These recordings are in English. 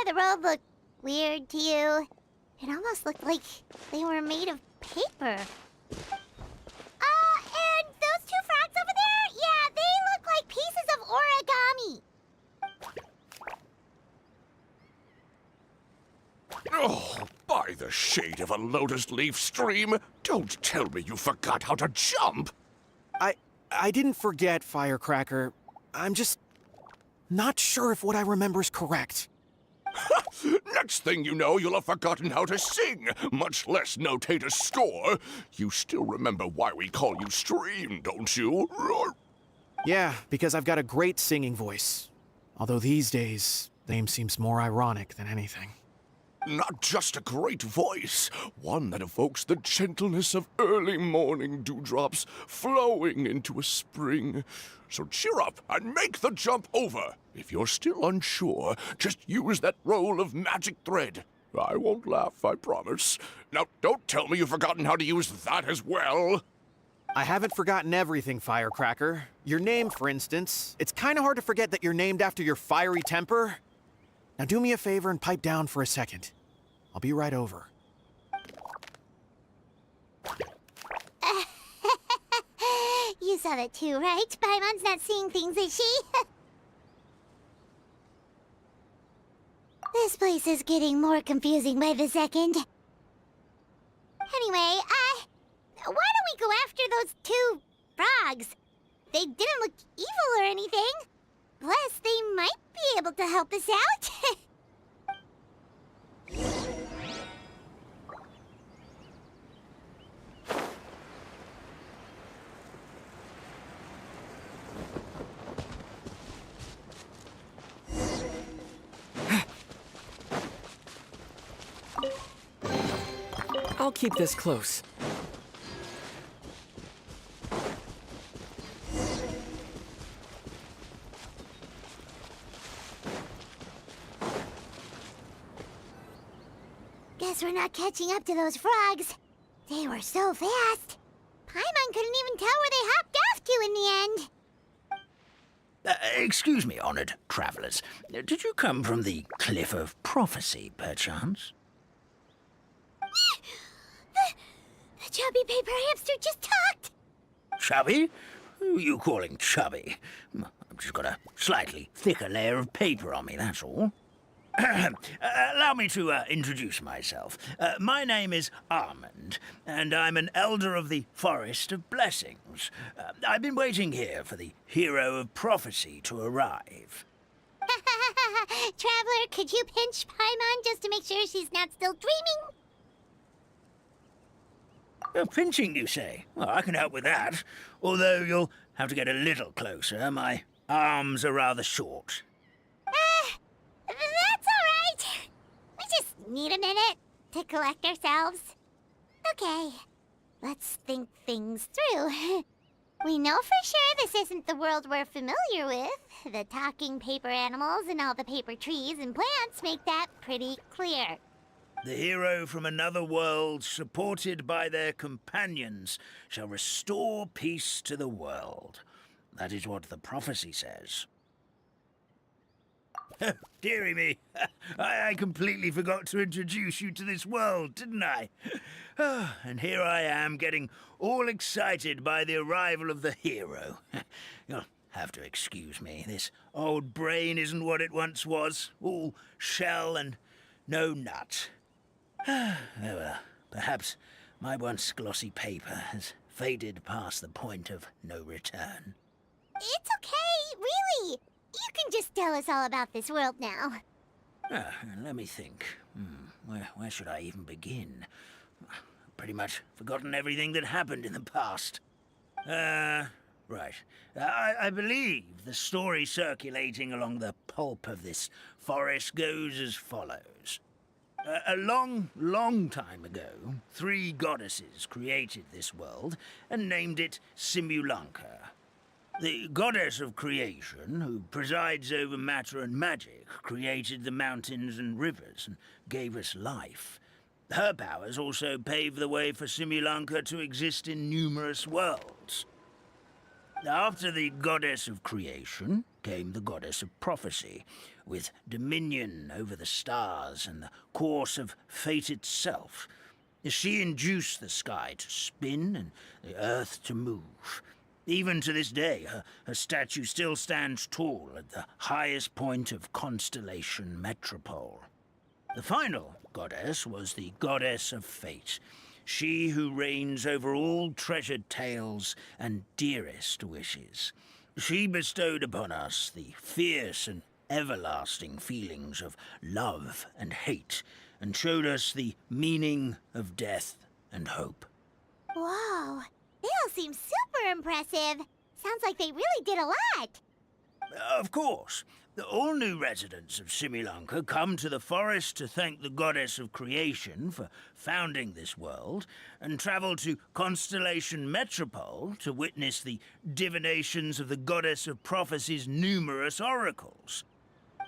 The road look weird to you? It almost looked like they were made of paper. And those two frogs over there? Yeah, they look like pieces of origami. Oh, by the shade of a lotus leaf stream, don't tell me you forgot how to jump! I didn't forget, Firecracker. I'm just not sure if what I remember is correct. Next thing you know, you'll have forgotten how to sing, much less notate a score. You still remember why we call you Stream, don't you? Yeah, because I've got a great singing voice. Although these days, name seems more ironic than anything. Not just a great voice, one that evokes the gentleness of early morning dewdrops flowing into a spring. So cheer up and make the jump over. If you're still unsure, just use that roll of magic thread. I won't laugh, I promise. Now, don't tell me you've forgotten how to use that as well. I haven't forgotten everything, Firecracker. Your name, for instance. It's kind of hard to forget that you're named after your fiery temper. Now do me a favor and pipe down for a second. I'll be right over. You saw that too, right? Paimon's not seeing things, is she? This place is getting more confusing by the second. Anyway, why don't we go after those two frogs? They didn't look evil or anything. Plus, they might be able to help us out. I'll keep this close. Guess we're not catching up to those frogs. They were so fast. Paimon couldn't even tell where they hopped off to in the end. Excuse me, honored travelers. Did you come from the Cliff of Prophecy, perchance? The chubby paper hamster just talked. Chubby? Who are you calling chubby? I've just got a slightly thicker layer of paper on me, that's all. Allow me to introduce myself. My name is Armand, and I'm an elder of the Forest of Blessings. I've been waiting here for the hero of prophecy to arrive. Traveler, could you pinch Paimon just to make sure she's not still dreaming? Pinching, you say? Well, I can help with that. Although you'll have to get a little closer. My arms are rather short. That's all right. We just need a minute to collect ourselves. Okay, let's think things through. We know for sure this isn't the world we're familiar with. The talking paper animals and all the paper trees and plants make that pretty clear. The hero from another world, supported by their companions, shall restore peace to the world. That is what the prophecy says. Dearie me, I completely forgot to introduce you to this world, didn't I? And here I am, getting all excited by the arrival of the hero. You'll have to excuse me. This old brain isn't what it once was, all shell and no nut. Oh well, perhaps my once glossy paper has faded past the point of no return. It's okay, really. You can just tell us all about this world now. Let me think. Where should I even begin? Pretty much forgotten everything that happened in the past. Right. I believe the story circulating along the pulp of this forest goes as follows. A long, long time ago, 3 goddesses created this world and named it Simulanka. The goddess of creation, who presides over matter and magic, created the mountains and rivers and gave us life. Her powers also paved the way for Simulanka to exist in numerous worlds. After the goddess of creation came the goddess of prophecy, with dominion over the stars and the course of fate itself. She induced the sky to spin and the earth to move. Even to this day, her statue still stands tall at the highest point of Constellation Metropole. The final goddess was the goddess of fate, she who reigns over all treasured tales and dearest wishes. She bestowed upon us the fierce and everlasting feelings of love and hate, and showed us the meaning of death and hope. Whoa, they all seem super impressive. Sounds like they really did a lot. Of course. All new residents of Simulanka come to the forest to thank the goddess of creation for founding this world, and travel to Constellation Metropole to witness the divinations of the goddess of prophecy's numerous oracles.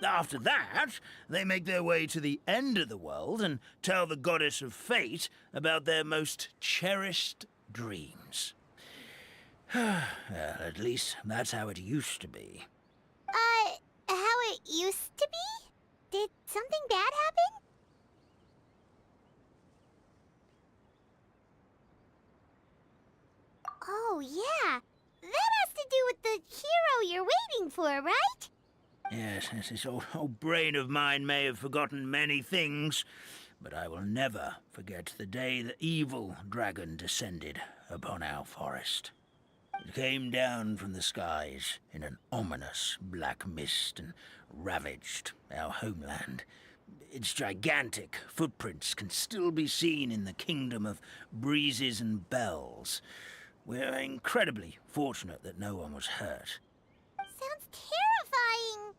After that, they make their way to the end of the world and tell the goddess of fate about their most cherished dreams. Well, at least that's how it used to be. How it used to be? Did something bad happen? Oh, yeah. That has to do with the hero you're waiting for, right? Yes, this old brain of mine may have forgotten many things, but I will never forget the day the evil dragon descended upon our forest. It came down from the skies in an ominous black mist and ravaged our homeland. Its gigantic footprints can still be seen in the kingdom of breezes and bells. We're incredibly fortunate that no one was hurt. Sounds terrifying.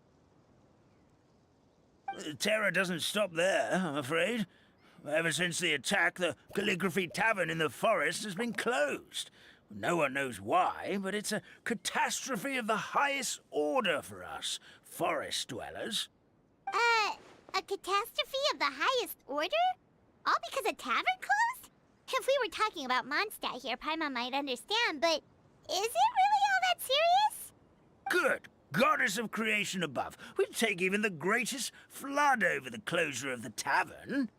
The terror doesn't stop there, I'm afraid. Ever since the attack, the Calligraphy Tavern in the forest has been closed. No one knows why, but it's a catastrophe of the highest order for us, forest dwellers. A catastrophe of the highest order? All because a tavern closed? If we were talking about Mondstadt here, Paimon might understand, but is it really all that serious? Good goddess of creation above. We'd take even the greatest flood over the closure of the tavern.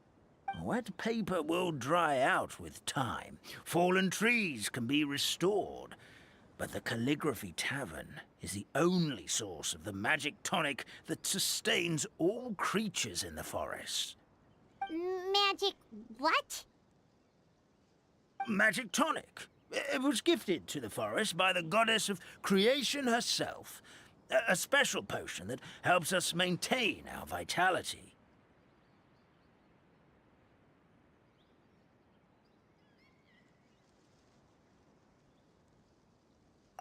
Wet paper will dry out with time. Fallen trees can be restored. But the Calligraphy Tavern is the only source of the magic tonic that sustains all creatures in the forest. Magic what? Magic tonic. It was gifted to the forest by the goddess of creation herself. A special potion that helps us maintain our vitality.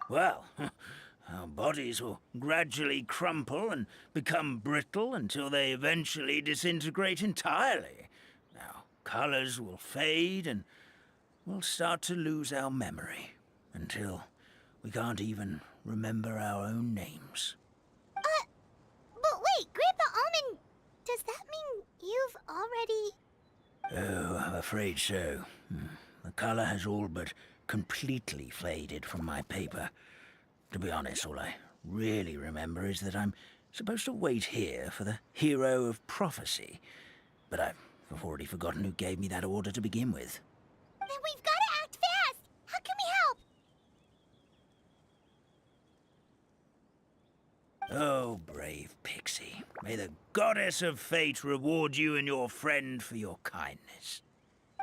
Well, our bodies will gradually crumple and become brittle until they eventually disintegrate entirely. Our colors will fade and we'll start to lose our memory until we can't even remember our own names. But wait, Grandpa Almond, does that mean you've already... Oh, I'm afraid so. The color has all but completely faded from my paper. To be honest, all I really remember is that I'm supposed to wait here for the hero of prophecy. But I've already forgotten who gave me that order to begin with. Then we've got to act fast! How can we help? Oh, brave Pixie. May the goddess of fate reward you and your friend for your kindness.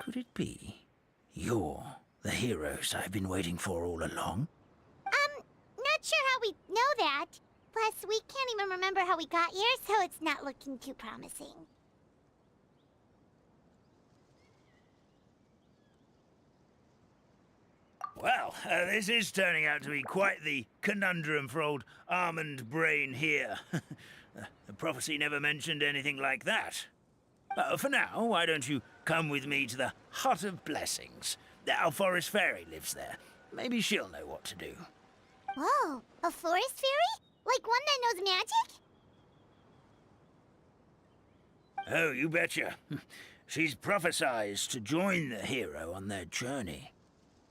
Could it be you're the heroes I've been waiting for all along? Not sure how we know that. Plus, we can't even remember how we got here, so it's not looking too promising. Well, this is turning out to be quite the conundrum for old Almond Brain here. The prophecy never mentioned anything like that. For now, why don't you come with me to the Hut of Blessings? Our forest fairy lives there. Maybe she'll know what to do. Whoa, a forest fairy? Like one that knows magic? Oh, you betcha. She's prophesized to join the hero on their journey.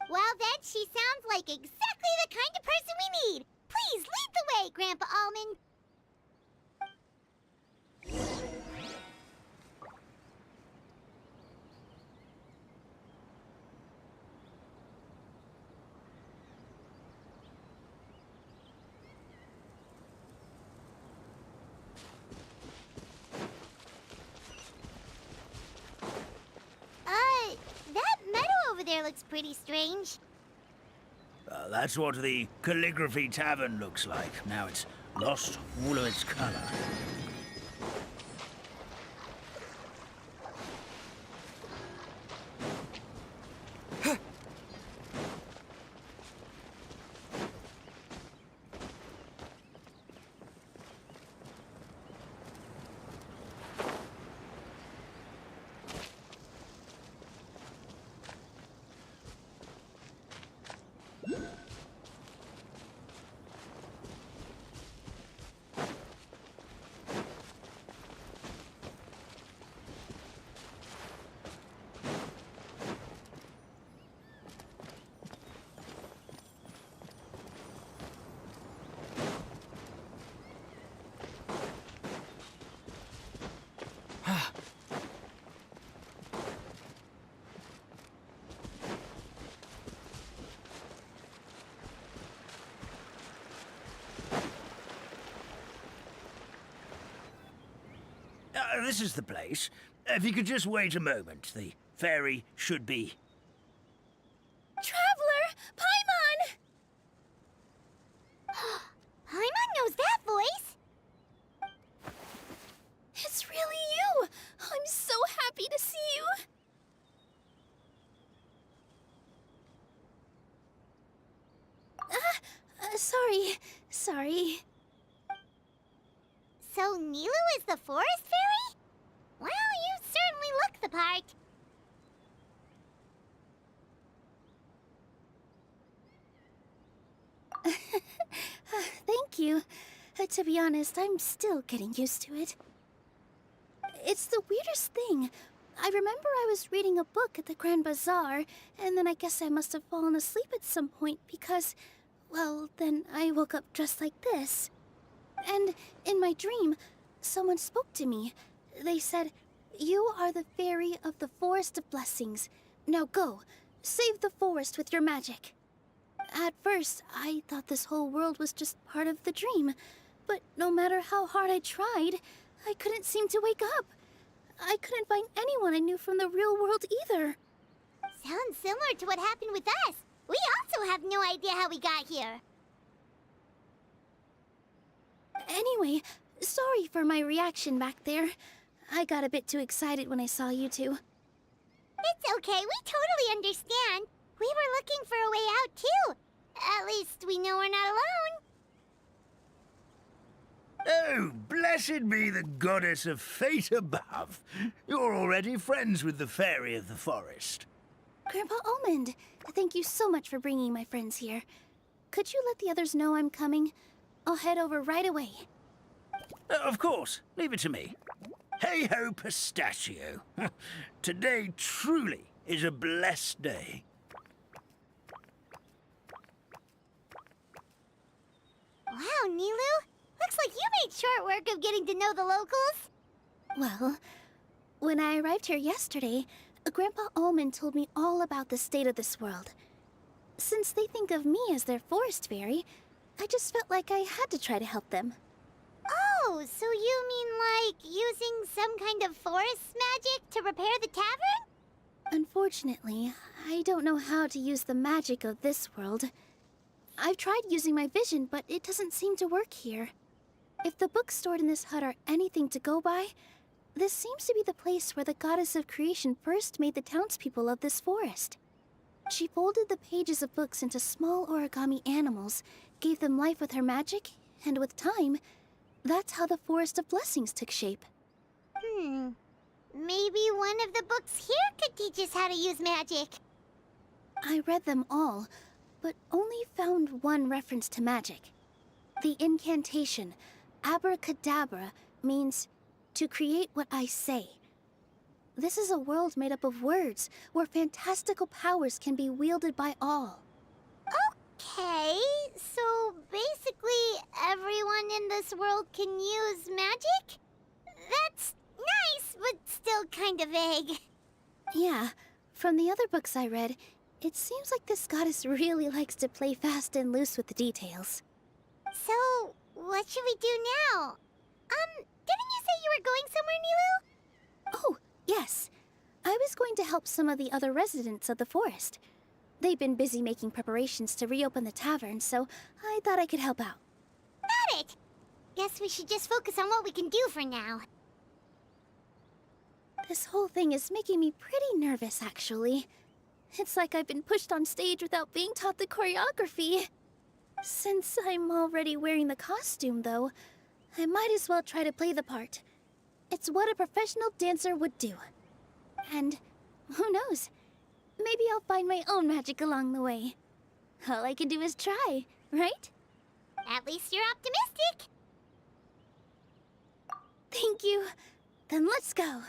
Well, then she sounds like exactly the kind of person we need. Please lead the way, Grandpa Almond. That meadow over there looks pretty strange. That's what the Calligraphy Tavern looks like. Now it's lost all of its color. This is the place. If you could just wait a moment, the fairy should be... Traveler! Paimon! Paimon knows that voice! It's really you! I'm so happy to see you! Sorry. So Nilu is the forest fairy? Well, you certainly look the part. Thank you. To be honest, I'm still getting used to it. It's the weirdest thing. I remember I was reading a book at the Grand Bazaar, and then I guess I must have fallen asleep at some point because, well, then I woke up just like this. And in my dream, someone spoke to me. They said, "You are the fairy of the Forest of Blessings. Now go, save the forest with your magic." At first, I thought this whole world was just part of the dream, but no matter how hard I tried, I couldn't seem to wake up. I couldn't find anyone I knew from the real world either. Sounds similar to what happened with us. We also have no idea how we got here. Anyway, sorry for my reaction back there. I got a bit too excited when I saw you two. It's okay, we totally understand. We were looking for a way out, too. At least we know we're not alone. Oh, blessed be the goddess of fate above. You're already friends with the fairy of the forest. Grandpa Almond, thank you so much for bringing my friends here. Could you let the others know I'm coming? I'll head over right away. Of course, leave it to me. Hey-ho, pistachio. Today truly is a blessed day. Wow, Nilu. Looks like you made short work of getting to know the locals. Well, when I arrived here yesterday, Grandpa Almond told me all about the state of this world. Since they think of me as their forest fairy, I just felt like I had to try to help them. Oh, so you mean like using some kind of forest magic to repair the tavern? Unfortunately, I don't know how to use the magic of this world. I've tried using my vision, but it doesn't seem to work here. If the books stored in this hut are anything to go by, this seems to be the place where the goddess of creation first made the townspeople of this forest. She folded the pages of books into small origami animals, gave them life with her magic, and with time, that's how the Forest of Blessings took shape. Maybe one of the books here could teach us how to use magic. I read them all, but only found one reference to magic. The incantation, abracadabra, means to create what I say. This is a world made up of words, where fantastical powers can be wielded by all. Okay, so basically everyone in this world can use magic? That's nice, but still kind of vague. Yeah, from the other books I read, it seems like this goddess really likes to play fast and loose with the details. So, what should we do now? Didn't you say you were going somewhere, Nilu? Oh, yes. I was going to help some of the other residents of the forest. They've been busy making preparations to reopen the tavern, so I thought I could help out. Got it! Guess we should just focus on what we can do for now. This whole thing is making me pretty nervous, actually. It's like I've been pushed on stage without being taught the choreography. Since I'm already wearing the costume, though, I might as well try to play the part. It's what a professional dancer would do. And who knows? Maybe I'll find my own magic along the way. All I can do is try, right? At least you're optimistic. Thank you. Then let's go.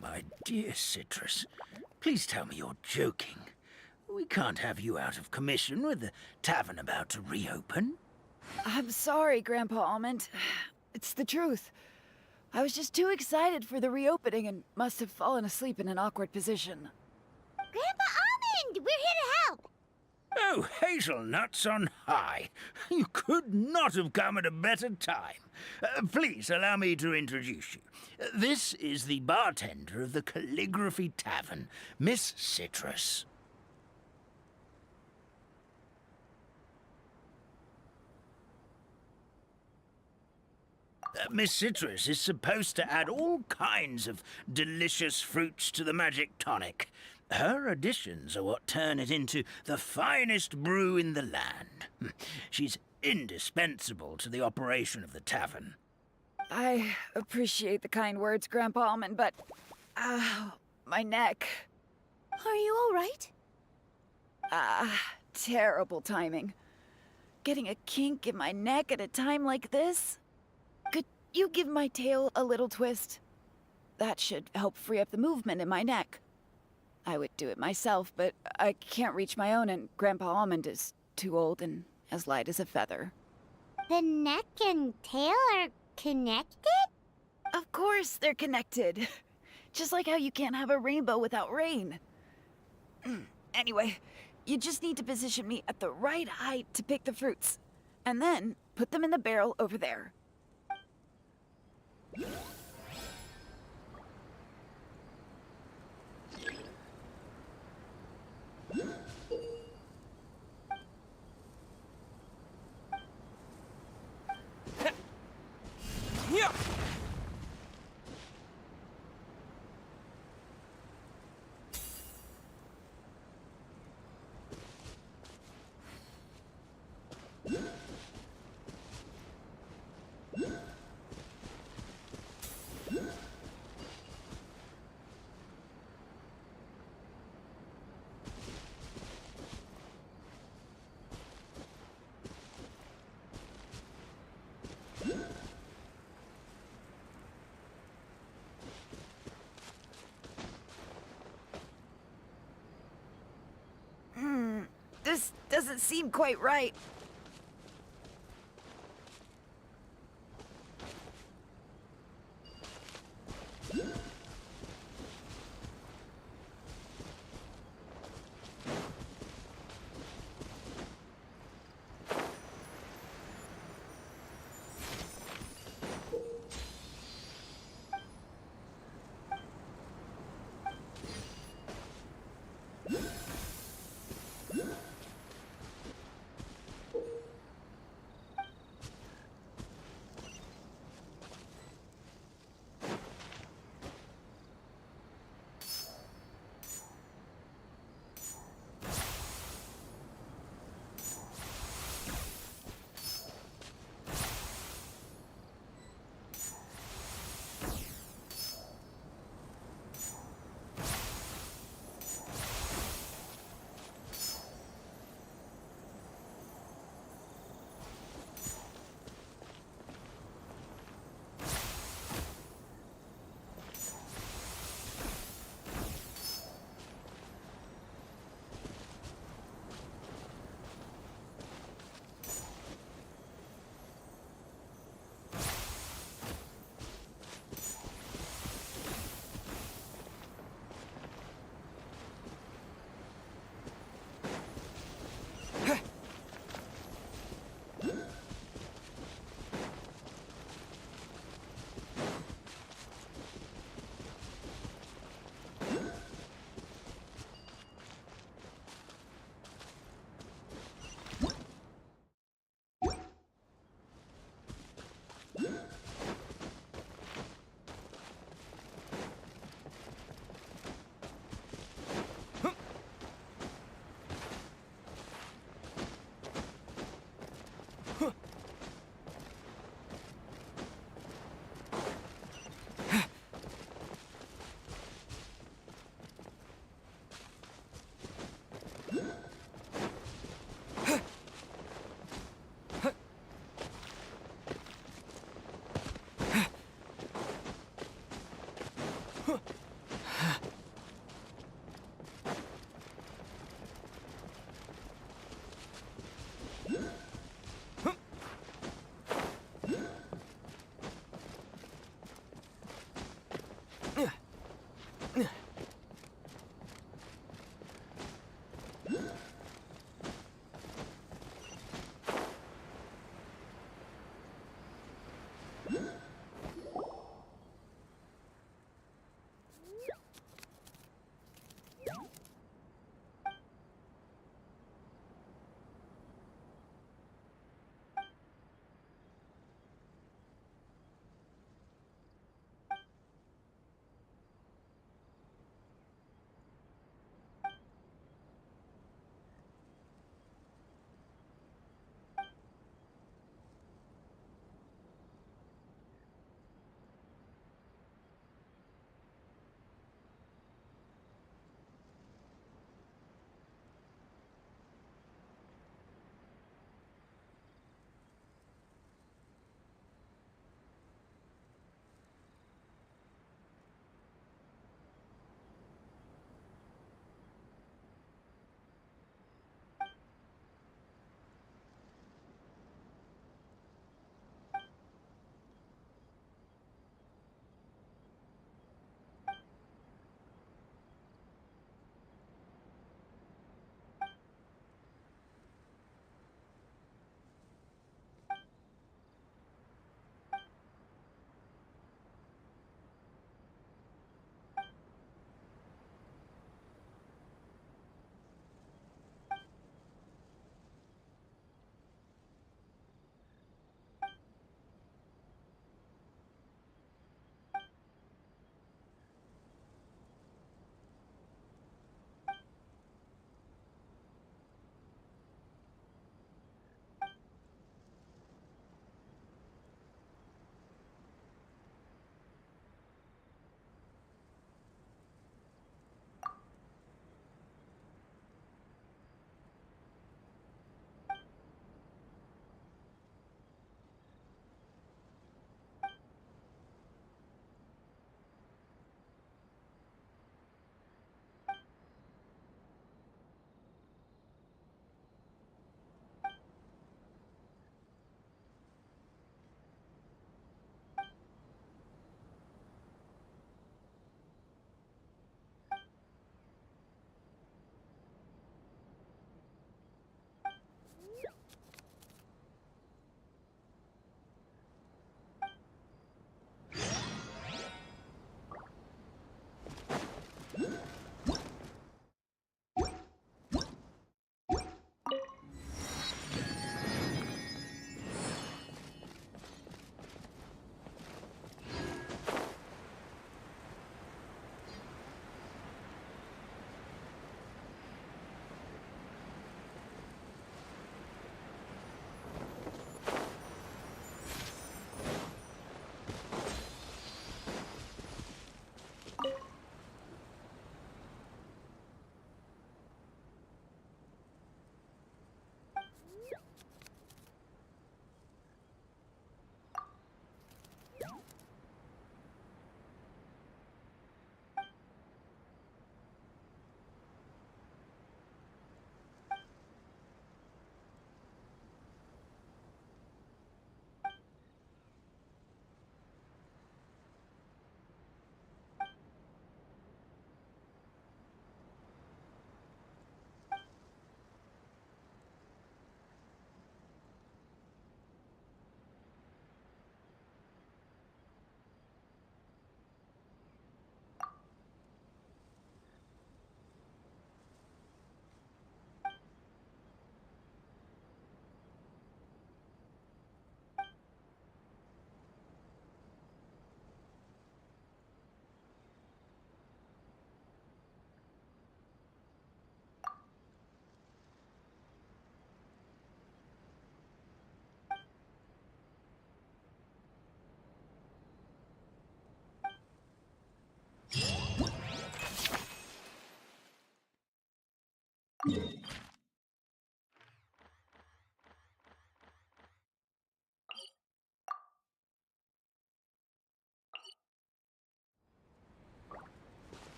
my dear Citrus. Please tell me you're joking. We can't have you out of commission with the tavern about to reopen. I'm sorry, Grandpa Almond. It's the truth. I was just too excited for the reopening and must have fallen asleep in an awkward position. Grandpa Almond, we're here to help. Oh, hazelnuts on high. You could not have come at a better time. Please allow me to introduce you. This is the bartender of the Calligraphy Tavern, Miss Citrus. Miss Citrus is supposed to add all kinds of delicious fruits to the magic tonic. Her additions are what turn it into the finest brew in the land. She's indispensable to the operation of the tavern. I appreciate the kind words, Grandpa Almond, but... my neck. Are you all right? Terrible timing. Getting a kink in my neck at a time like this? Could you give my tail a little twist? That should help free up the movement in my neck. I would do it myself, but I can't reach my own, and Grandpa Almond is too old and as light as a feather. The neck and tail are connected? Of course they're connected. Just like how you can't have a rainbow without rain. Anyway, you just need to position me at the right height to pick the fruits. And then put them in the barrel over there. Yeah. This doesn't seem quite right.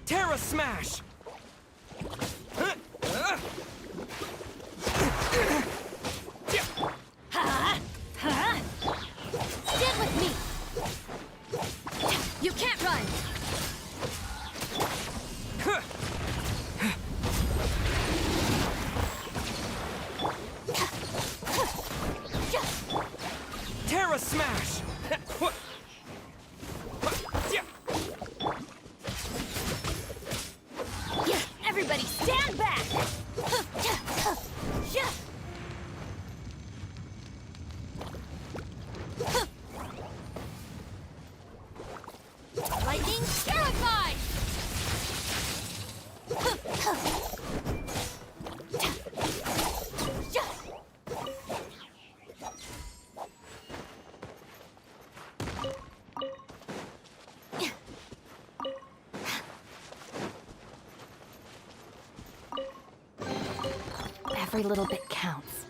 Terra Smash! Stand with me! You can't run! Terra Smash! Everybody stand back! Lightning terrified! Every little bit counts.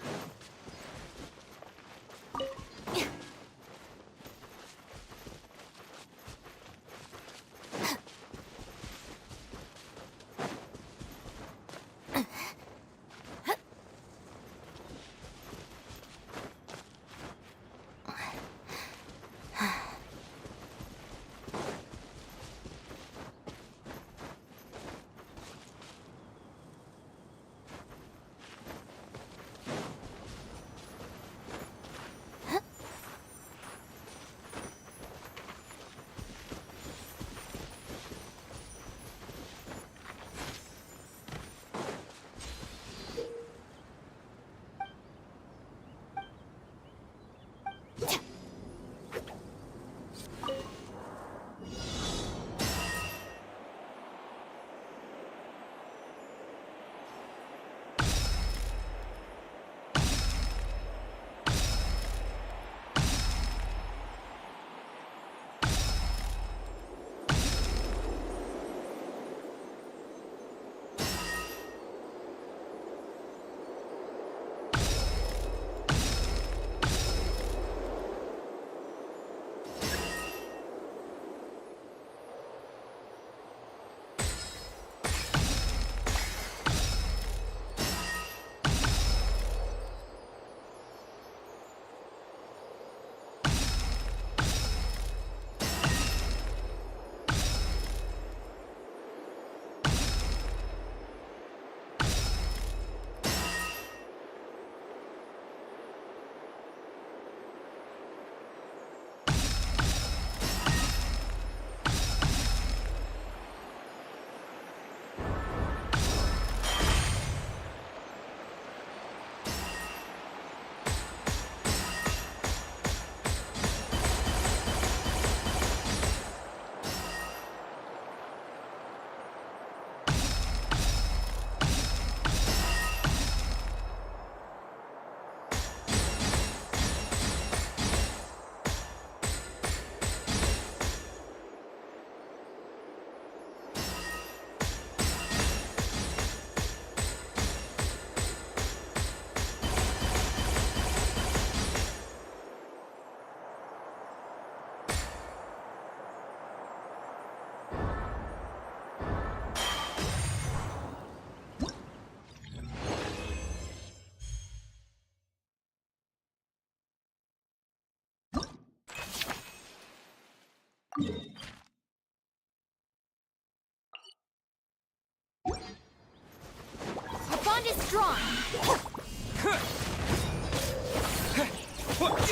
Let's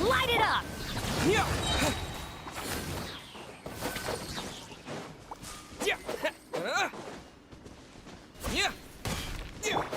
light it up! Yeah. Yeah. Yeah.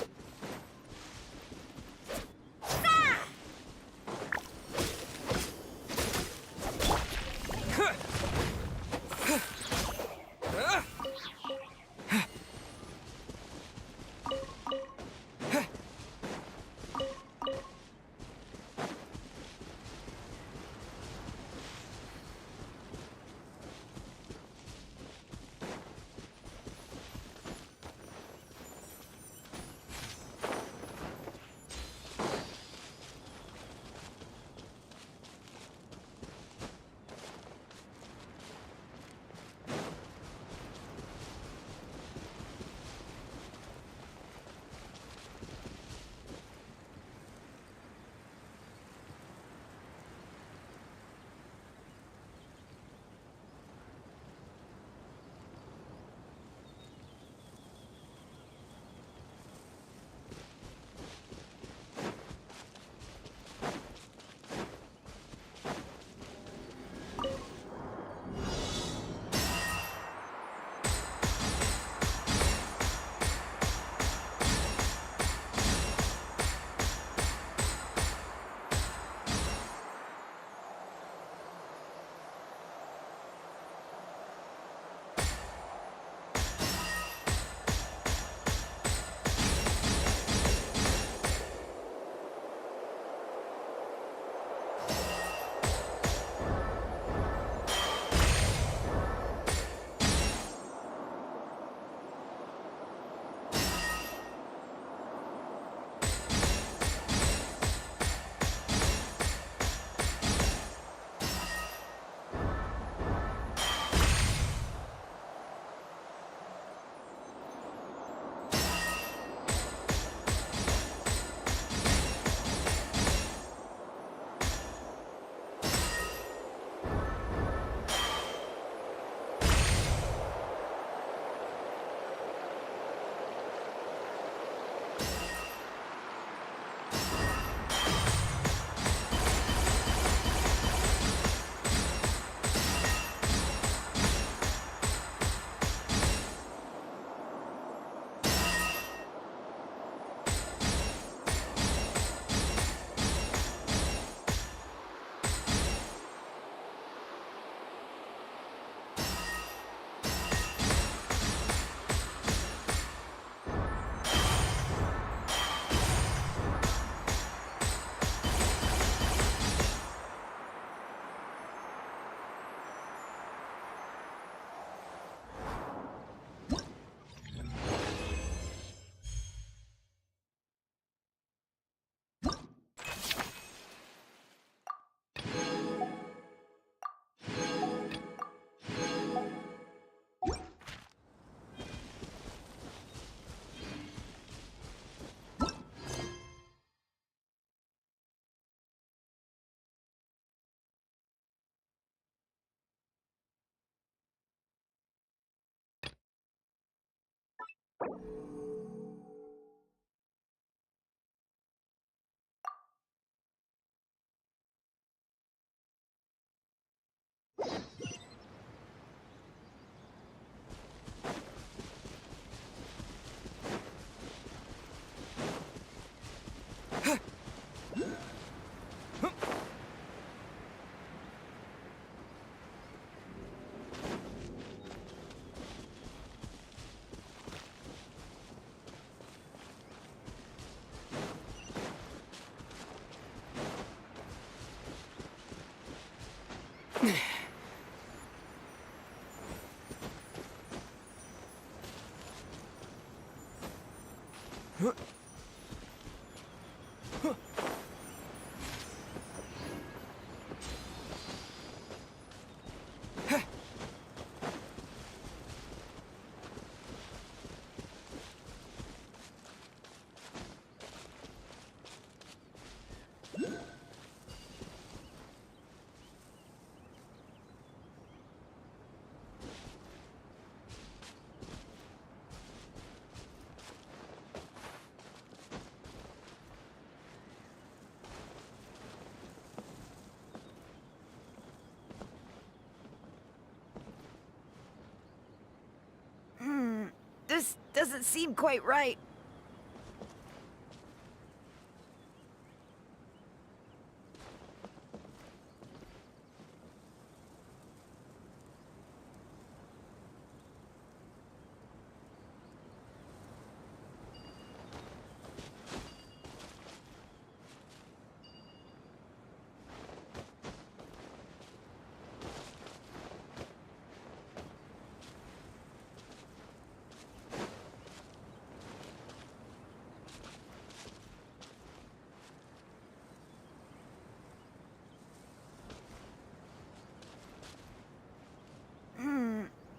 this doesn't seem quite right.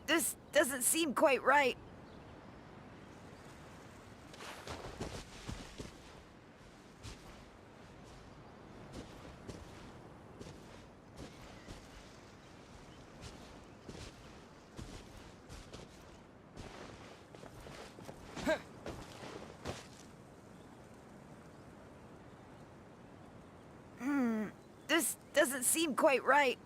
This doesn't seem quite right. This doesn't seem quite right.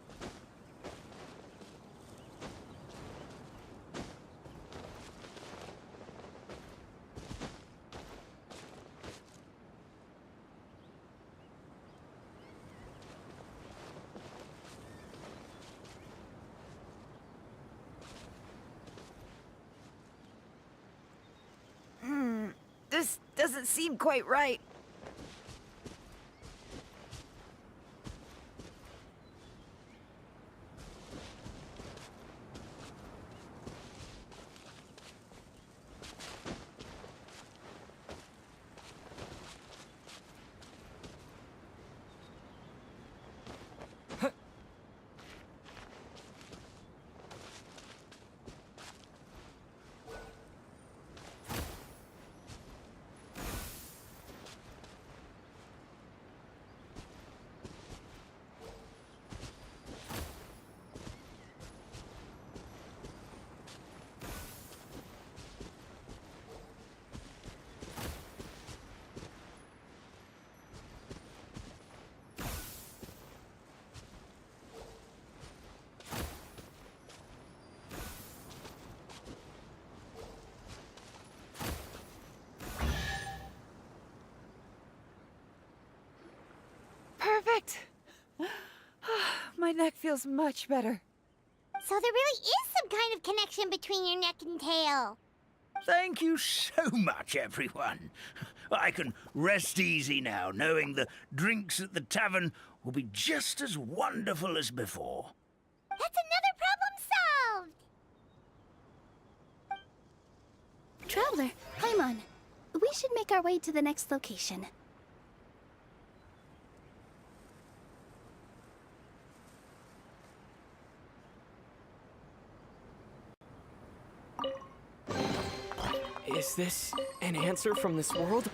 This doesn't seem quite right. Perfect. My neck feels much better. So there really is some kind of connection between your neck and tail. Thank you so much, everyone. I can rest easy now, knowing the drinks at the tavern will be just as wonderful as before. That's another problem solved! Traveler, Paimon, we should make our way to the next location. Is this an answer from this world?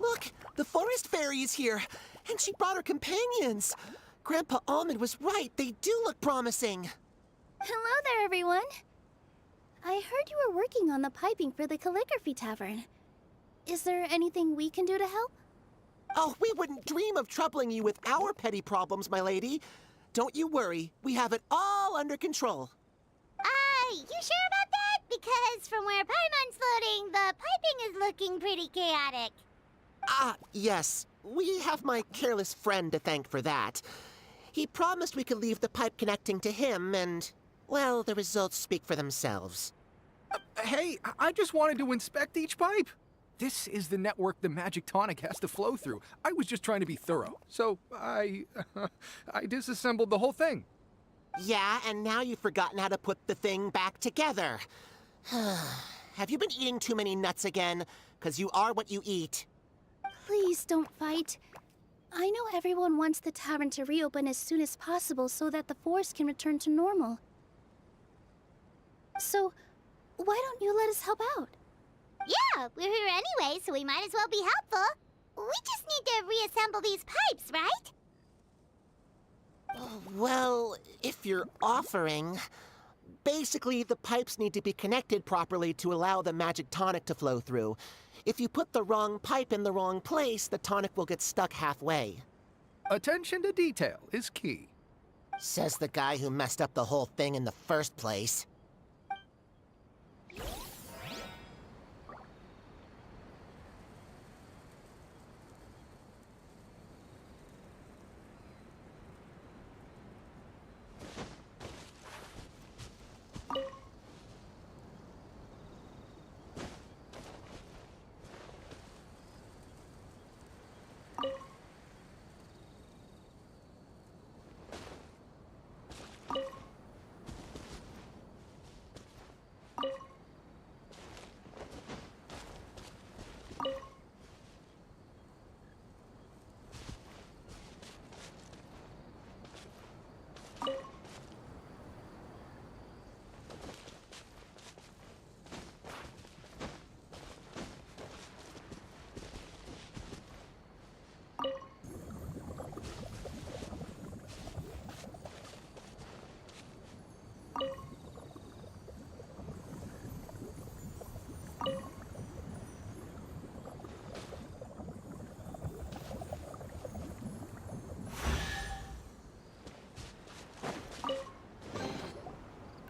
Look, the forest fairy is here, and she brought her companions. Grandpa Almond was right. They do look promising. Hello there, everyone. I heard you were working on the piping for the calligraphy tavern. Is there anything we can do to help? Oh, we wouldn't dream of troubling you with our petty problems, my lady. Don't you worry. We have it all under control. You sure about that? Because from where Paimon's floating, the piping is looking pretty chaotic. Ah, yes. We have my careless friend to thank for that. He promised we could leave the pipe connecting to him, and, well, the results speak for themselves. Hey, I just wanted to inspect each pipe. This is the network the magic tonic has to flow through. I was just trying to be thorough, so I disassembled the whole thing. Yeah, and now you've forgotten how to put the thing back together. Have you been eating too many nuts again? 'Cause you are what you eat. Please don't fight. I know everyone wants the tavern to reopen as soon as possible so that the forest can return to normal. So, why don't you let us help out? Yeah, we're here anyway, so we might as well be helpful. We just need to reassemble these pipes, right? Well, if you're offering... Basically, the pipes need to be connected properly to allow the magic tonic to flow through. If you put the wrong pipe in the wrong place, the tonic will get stuck halfway. Attention to detail is key. Says the guy who messed up the whole thing in the first place.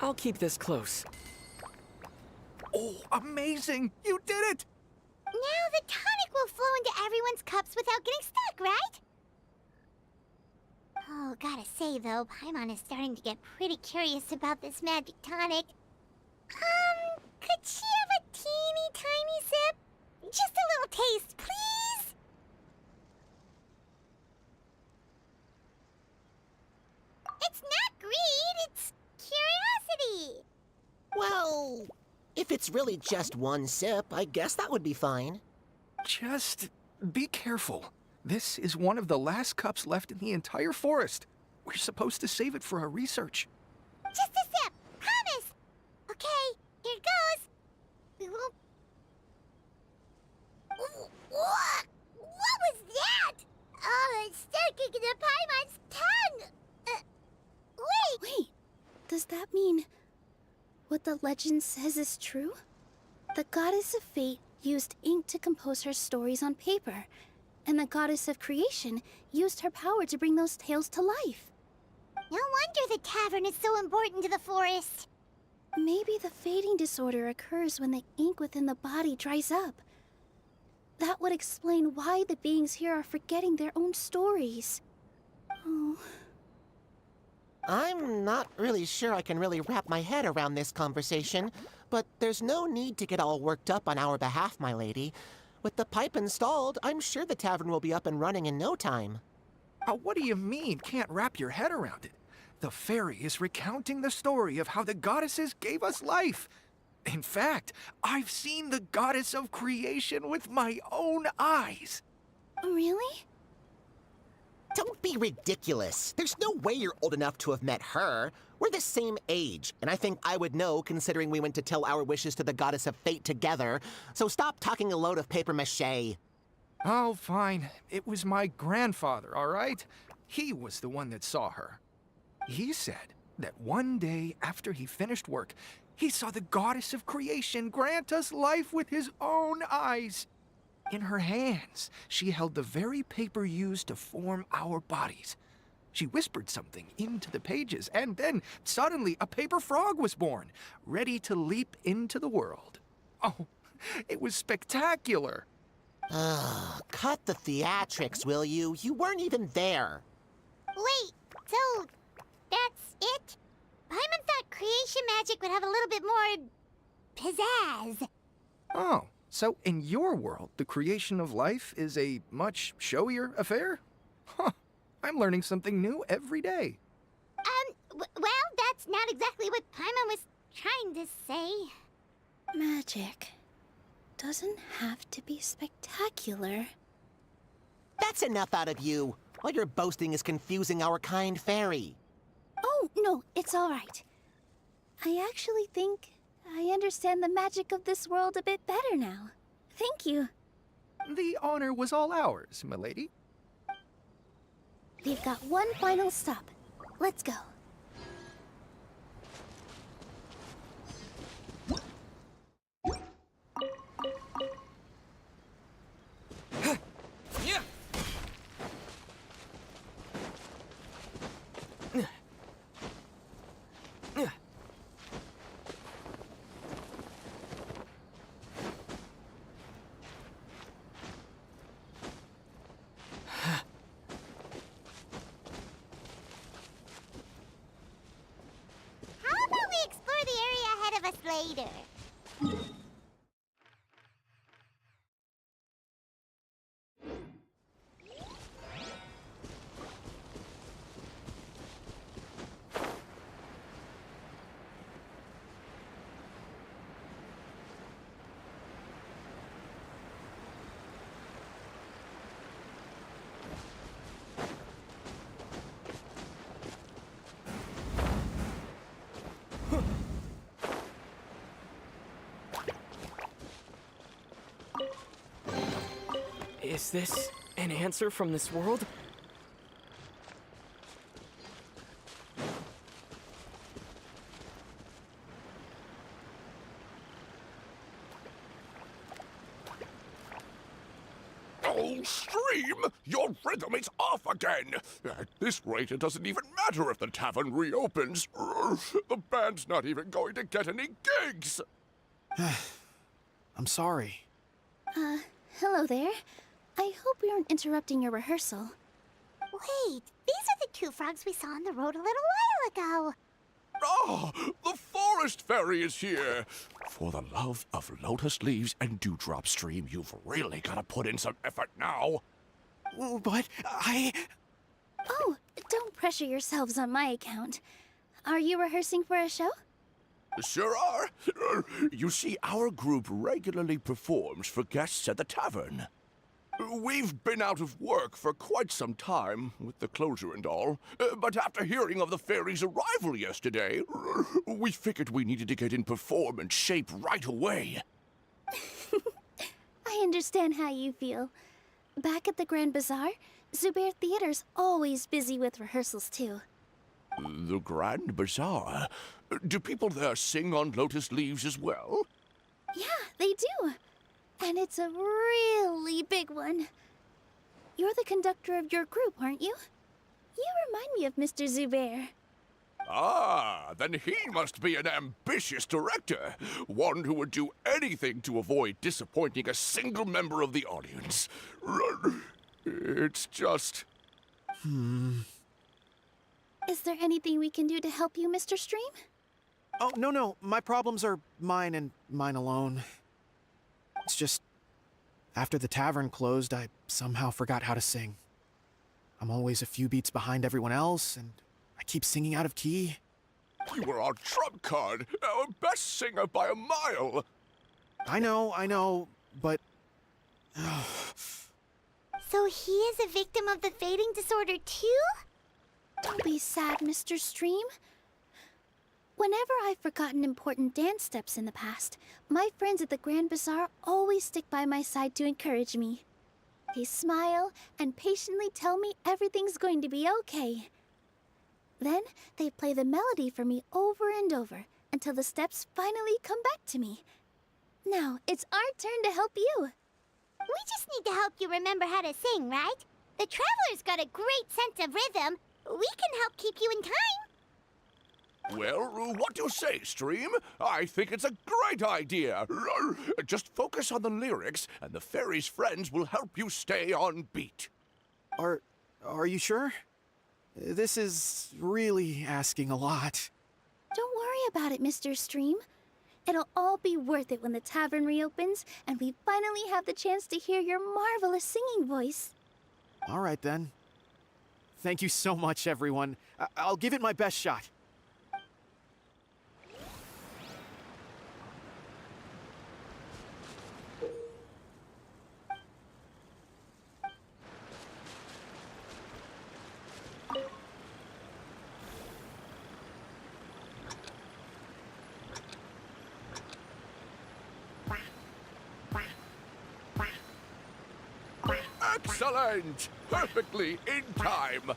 I'll keep this close. Oh, amazing! You did it! Now the tonic will flow into everyone's cups without getting stuck, right? Oh, gotta say though, Paimon is starting to get pretty curious about this magic tonic. Could she have a teeny tiny sip? Just a little taste, please? It's not greed, it's curiosity. Well, if it's really just one sip, I guess that would be fine. Just be careful. This is one of the last cups left in the entire forest. We're supposed to save it for our research. Just a sip, promise. Okay, here it goes. We won't... What? What was that? Oh, it's sticking to Paimon's tongue. Wait. Does that mean what the legend says is true? The goddess of fate used ink to compose her stories on paper, and the goddess of creation used her power to bring those tales to life. No wonder the tavern is so important to the forest. Maybe the fading disorder occurs when the ink within the body dries up. That would explain why the beings here are forgetting their own stories. Oh. I'm not really sure I can really wrap my head around this conversation, but there's no need to get all worked up on our behalf, my lady. With the pipe installed, I'm sure the tavern will be up and running in no time. What do you mean, can't wrap your head around it? The fairy is recounting the story of how the goddesses gave us life. In fact, I've seen the goddess of creation with my own eyes. Really? Don't be ridiculous. There's no way you're old enough to have met her. We're the same age, and I think I would know considering we went to tell our wishes to the goddess of fate together. So stop talking a load of papier-mâché. Oh, fine. It was my grandfather, all right? He was the one that saw her. He said that one day after he finished work, he saw the goddess of creation grant us life with his own eyes. In her hands, she held the very paper used to form our bodies. She whispered something into the pages, and then suddenly a paper frog was born, ready to leap into the world. Oh, it was spectacular. Ugh, cut the theatrics, will you? You weren't even there. Wait, so that's it? Paimon thought creation magic would have a little bit more pizzazz. Oh, so in your world, the creation of life is a much showier affair? Huh, I'm learning something new every day. Well, that's not exactly what Paimon was trying to say. Magic doesn't have to be spectacular. That's enough out of you. All your boasting is confusing our kind fairy. Oh, no, it's all right. I actually think I understand the magic of this world a bit better now. Thank you. The honor was all ours, milady. We've got one final stop. Let's go. How about we explore the area ahead of us later? Is this an answer from this world? Oh, Stream! Your rhythm is off again! At this rate, it doesn't even matter if the tavern reopens. The band's not even going to get any gigs! I'm sorry. Hello there. I hope we aren't interrupting your rehearsal. Wait, these are the two frogs we saw on the road a little while ago. Ah, the forest fairy is here! For the love of lotus leaves and dewdrop, Stream, you've really got to put in some effort now. But Oh, don't pressure yourselves on my account. Are you rehearsing for a show? Sure are. You see, our group regularly performs for guests at the tavern. We've been out of work for quite some time, with the closure and all. But after hearing of the fairy's arrival yesterday, we figured we needed to get in performance shape right away. I understand how you feel. Back at the Grand Bazaar, Zubair Theater's always busy with rehearsals too. The Grand Bazaar? Do people there sing on lotus leaves as well? Yeah, they do. And it's a really big one. You're the conductor of your group, aren't you? You remind me of Mr. Zubair. Ah, then he must be an ambitious director. One who would do anything to avoid disappointing a single member of the audience. It's just... Is there anything we can do to help you, Mr. Stream? Oh, no. My problems are mine and mine alone. It's just, after the tavern closed, I somehow forgot how to sing. I'm always a few beats behind everyone else, and I keep singing out of key. You were our trump card, our best singer by a mile. I know, but... So he is a victim of the fading disorder too? Don't be sad, Mr. Stream. Whenever I've forgotten important dance steps in the past, my friends at the Grand Bazaar always stick by my side to encourage me. They smile and patiently tell me everything's going to be okay. Then they play the melody for me over and over until the steps finally come back to me. Now it's our turn to help you. We just need to help you remember how to sing, right? The Traveler's got a great sense of rhythm. We can help keep you in time. Well, what do you say, Stream? I think it's a great idea. Just focus on the lyrics, and the fairy's friends will help you stay on beat. Are you sure? This is really asking a lot. Don't worry about it, Mr. Stream. It'll all be worth it when the tavern reopens and we finally have the chance to hear your marvelous singing voice. All right, then. Thank you so much, everyone. I'll give it my best shot. Excellent! Perfectly in time!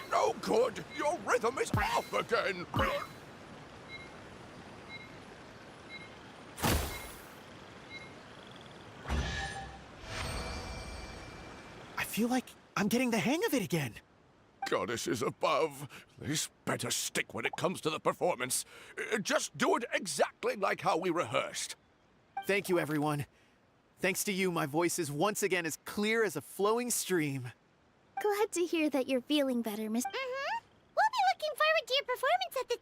No good! Your rhythm is off again! I feel like I'm getting the hang of it again. Goddesses above, this better stick when it comes to the performance. Just do it exactly like how we rehearsed. Thank you, everyone. Thanks to you, my voice is once again as clear as a flowing stream. Glad to hear that you're feeling better, Miss. Mm-hmm. We'll be looking forward to your performance at the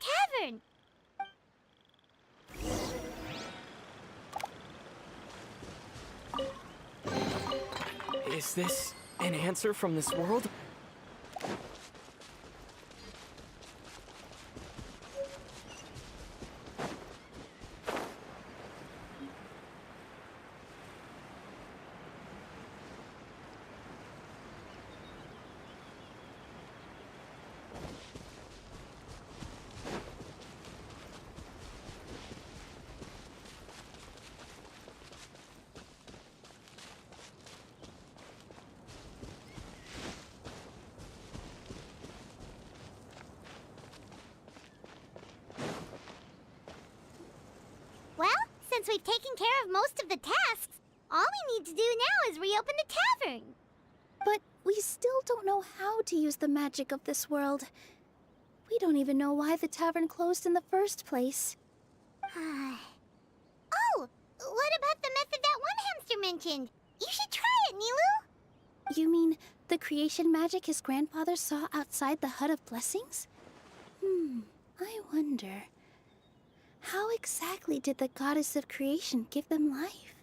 tavern. Is this an answer from this world? Well, since we've taken care of most of the tasks, all we need to do now is reopen the tavern. But we still don't know how to use the magic of this world. We don't even know why the tavern closed in the first place. Oh, what about the method that one hamster mentioned? You should try it, Nilu. You mean the creation magic his grandfather saw outside the Hut of Blessings? I wonder. How exactly did the goddess of creation give them life?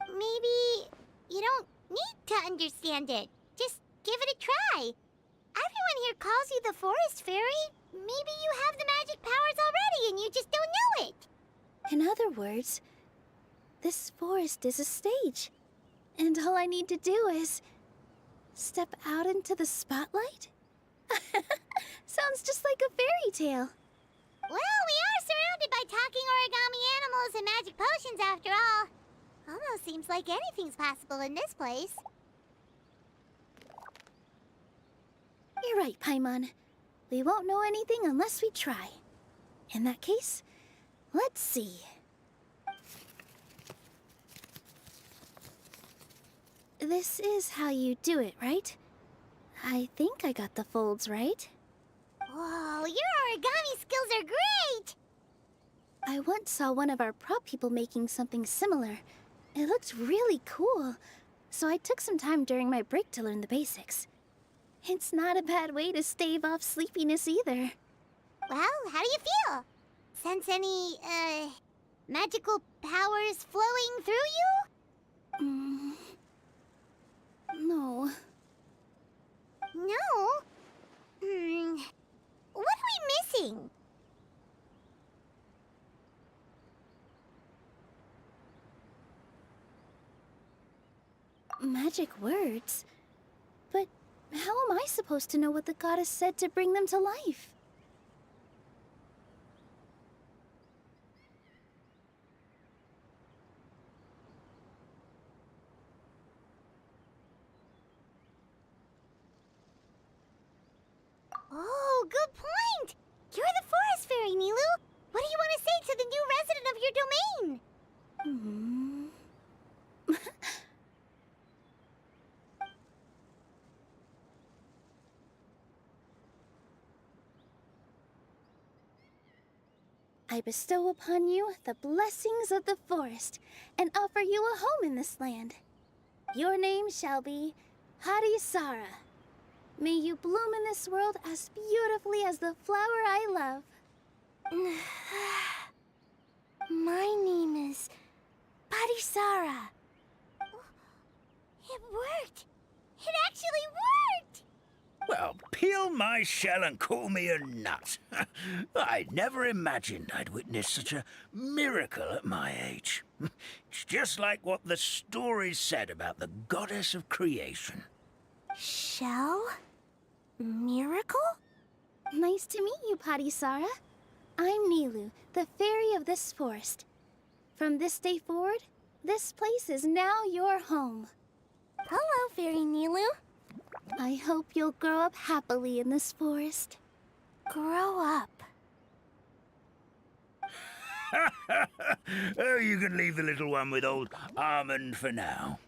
Maybe you don't need to understand it. Just give it a try. Everyone here calls you the Forest Fairy. Maybe you have the magic powers already and you just don't know it. In other words, this forest is a stage. And all I need to do is step out into the spotlight? Sounds just like a fairy tale. Well, we are surrounded by talking origami animals and magic potions after all. Almost seems like anything's possible in this place. You're right, Paimon. We won't know anything unless we try. In that case, let's see. This is how you do it, right? I think I got the folds right. Whoa, your origami skills are great! I once saw one of our prop people making something similar. It looked really cool, so I took some time during my break to learn the basics. It's not a bad way to stave off sleepiness either. Well, how do you feel? Sense any, magical powers flowing through you? No. No? What are we missing? Magic words? But how am I supposed to know what the goddess said to bring them to life? Oh, good point! You're the Forest Fairy, I bestow upon you the blessings of the forest and offer you a home in this land. Your name shall be Harisara. May you bloom in this world as beautifully as the flower I love. My name is Parisara. It worked! It actually worked! Well, peel my shell and call me a nut. I'd never imagined I'd witness such a miracle at my age. It's just like what the stories said about the goddess of creation. Shell? Miracle? Nice to meet you, Parisara. I'm Nilu, the fairy of this forest. From this day forward, this place is now your home. Hello, Fairy Nilu. I hope you'll grow up happily in this forest. Grow up. Oh, you can leave the little one with old Almond for now.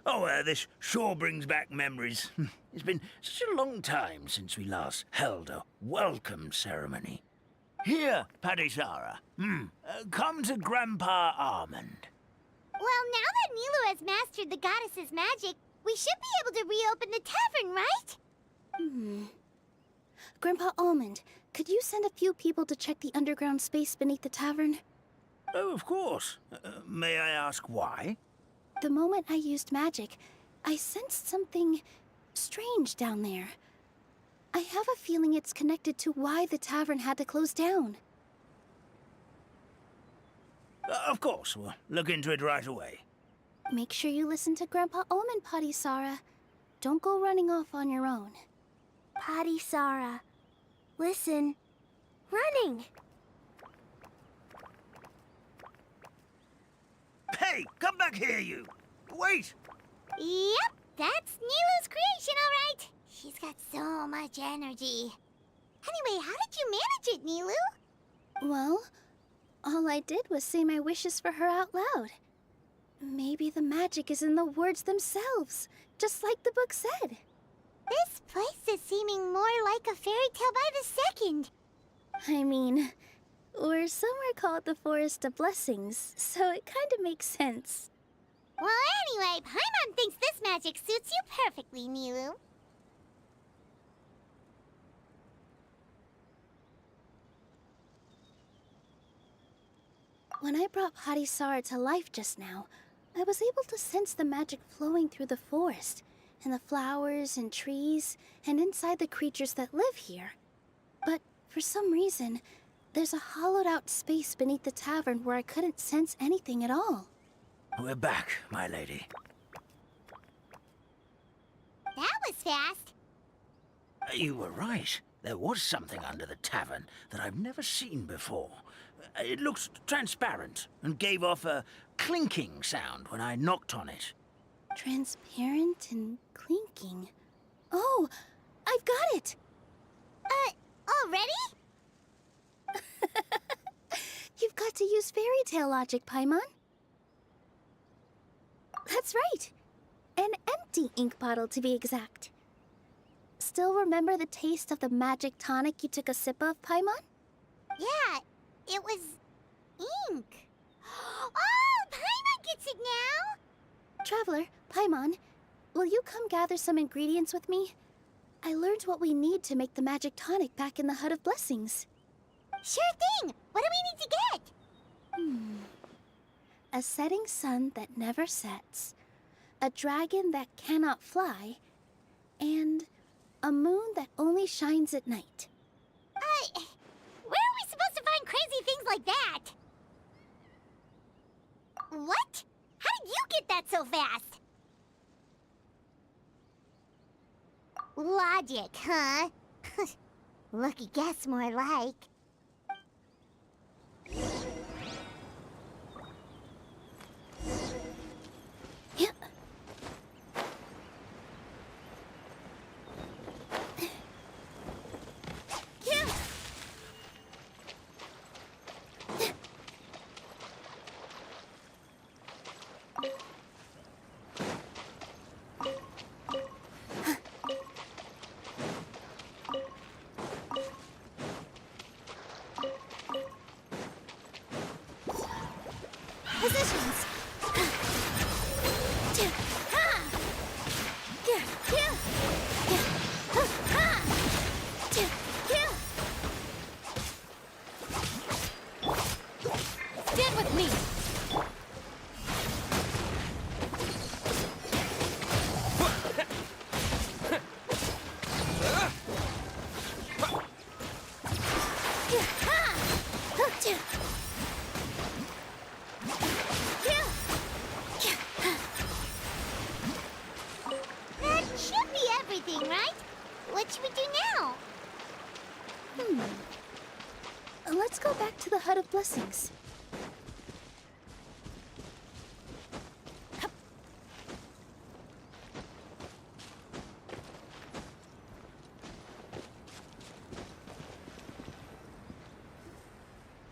Oh, this sure brings back memories. It's been such a long time since we last held a welcome ceremony. Here, Parisara. Come to Grandpa Almond. Well, now that Nilu has mastered the goddess's magic, we should be able to reopen the tavern, right? Grandpa Almond, could you send a few people to check the underground space beneath the tavern? Oh, of course. May I ask why? The moment I used magic, I sensed something strange down there. I have a feeling it's connected to why the tavern had to close down. Of course, we'll look into it right away. Make sure you listen to Grandpa Almond, Parisara. Don't go running off on your own. Parisara. Listen. Running. Hey, come back here, you! Wait! Yep, that's Nilu's creation, all right. She's got so much energy. Anyway, how did you manage it, Nilu? Well, all I did was say my wishes for her out loud. Maybe the magic is in the words themselves, just like the book said. This place is seeming more like a fairy tale by the second. I mean, or somewhere called the Forest of Blessings, so it kind of makes sense. Well, anyway, Paimon thinks this magic suits you perfectly, Nilu. When I brought Harisara to life just now, I was able to sense the magic flowing through the forest, and the flowers and trees, and inside the creatures that live here. But for some reason, there's a hollowed-out space beneath the tavern where I couldn't sense anything at all. We're back, my lady. That was fast. You were right. There was something under the tavern that I've never seen before. It looked transparent and gave off a clinking sound when I knocked on it. Transparent and clinking. Oh, I've got it! Already? You've got to use fairy tale logic, Paimon. That's right. An empty ink bottle, to be exact. Still remember the taste of the magic tonic you took a sip of, Paimon? Yeah, it was ink. Oh, Paimon gets it now! Traveler, Paimon, will you come gather some ingredients with me? I learned what we need to make the magic tonic back in the Hut of Blessings. Sure thing! What do we need to get? A setting sun that never sets, a dragon that cannot fly, and a moon that only shines at night. Where are we supposed to find crazy things like that? What? How did you get that so fast? Logic, huh? Lucky guess, more like. Yeah. What should we do now? Let's go back to the Hut of Blessings.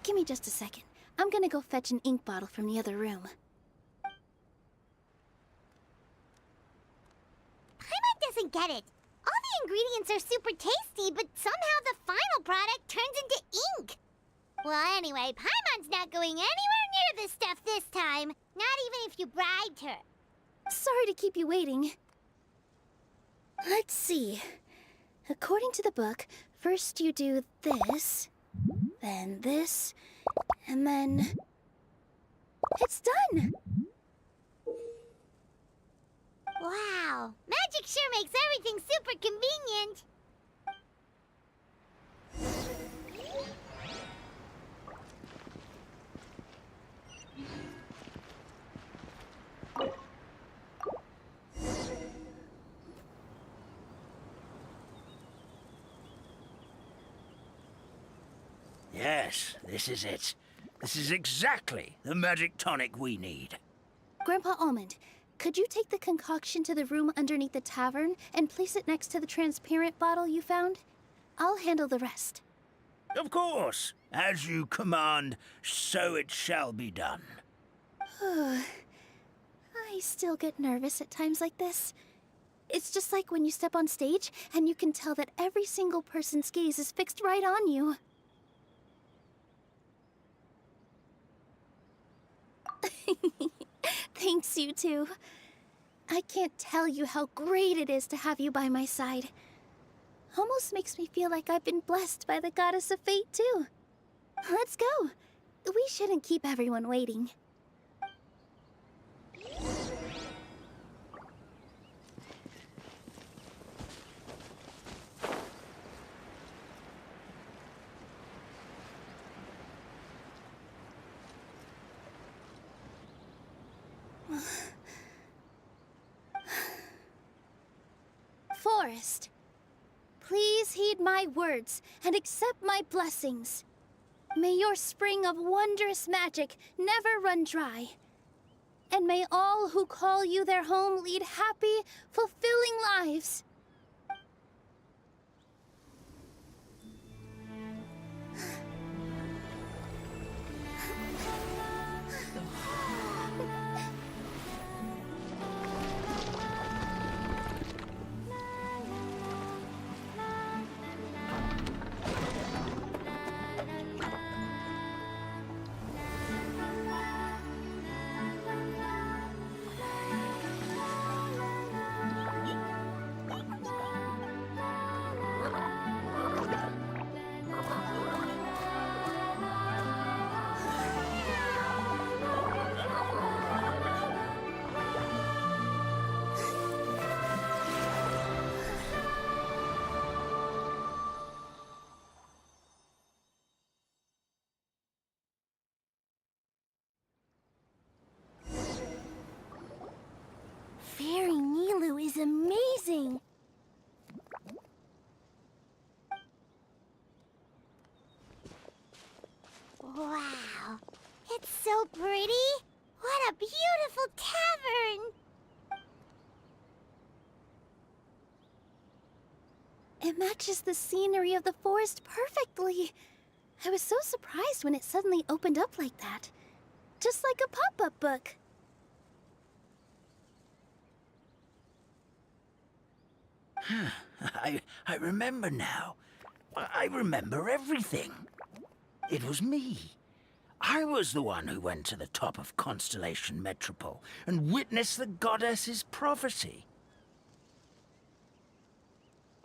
Give me just a second. I'm gonna go fetch an ink bottle from the other room. Paimon doesn't get it. All the ingredients are super tasty, but somehow the final product turns into ink. Well, anyway, Paimon's not going anywhere near this stuff this time. Not even if you bribed her. Sorry to keep you waiting. Let's see. According to the book, first you do this, then this, and then... It's done! Wow, magic sure makes everything super convenient. Yes, this is it. This is exactly the magic tonic we need. Grandpa Almond, could you take the concoction to the room underneath the tavern and place it next to the transparent bottle you found? I'll handle the rest. Of course. As you command, so it shall be done. I still get nervous at times like this. It's just like when you step on stage and you can tell that every single person's gaze is fixed right on you. Thanks, you two. I can't tell you how great it is to have you by my side. Almost makes me feel like I've been blessed by the Goddess of Fate, too. Let's go. We shouldn't keep everyone waiting. Forest, please heed my words and accept my blessings. May your spring of wondrous magic never run dry. And may all who call you their home lead happy, fulfilling lives. Fairy Nilu is amazing! Wow, it's so pretty. What a beautiful tavern. It matches the scenery of the forest perfectly. I was so surprised when it suddenly opened up like that. Just like a pop-up book. I remember now. I remember everything. It was me. I was the one who went to the top of Constellation Metropole and witnessed the goddess's prophecy.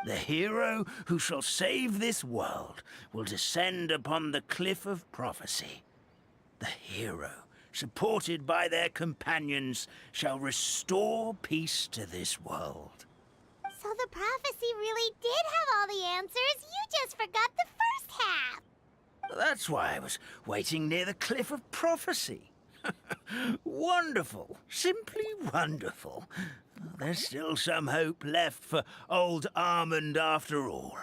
The hero who shall save this world will descend upon the cliff of prophecy. The hero, supported by their companions, shall restore peace to this world. So the prophecy really did have all the answers. You just forgot the first half. That's why I was waiting near the cliff of prophecy. Wonderful. Simply wonderful. There's still some hope left for old Armand after all.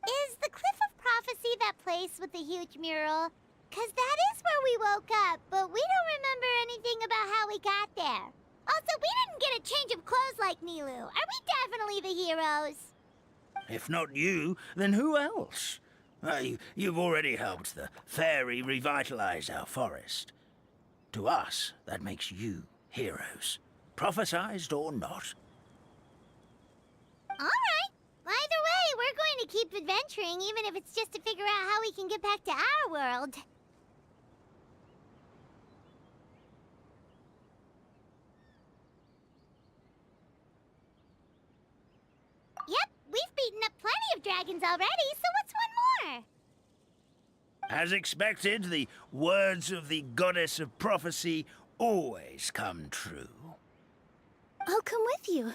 Is the Cliff of Prophecy that place with the huge mural? 'Cause that is where we woke up, but we don't remember anything about how we got there. Also, we didn't get a change of clothes like Nilu. Are we definitely the heroes? If not you, then who else? You've already helped the fairy revitalize our forest. To us, that makes you heroes, prophesized or not. All right. Either way, we're going to keep adventuring, even if it's just to figure out how we can get back to our world. Yep, we've beaten up plenty of dragons already, so what's one more? As expected, the words of the goddess of prophecy always come true. I'll come with you.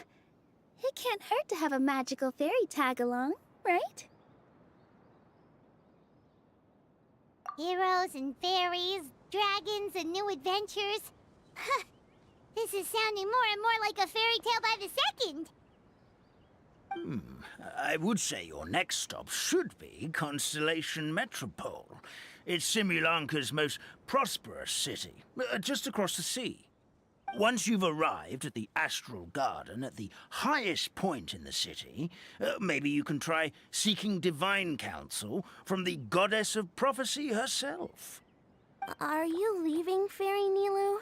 It can't hurt to have a magical fairy tag along, right? Heroes and fairies, dragons and new adventures. This is sounding more and more like a fairy tale by the second. I would say your next stop should be Constellation Metropole. It's Simulanka's most prosperous city, just across the sea. Once you've arrived at the Astral Garden at the highest point in the city, maybe you can try seeking divine counsel from the goddess of prophecy herself. Are you leaving, Fairy Nilu?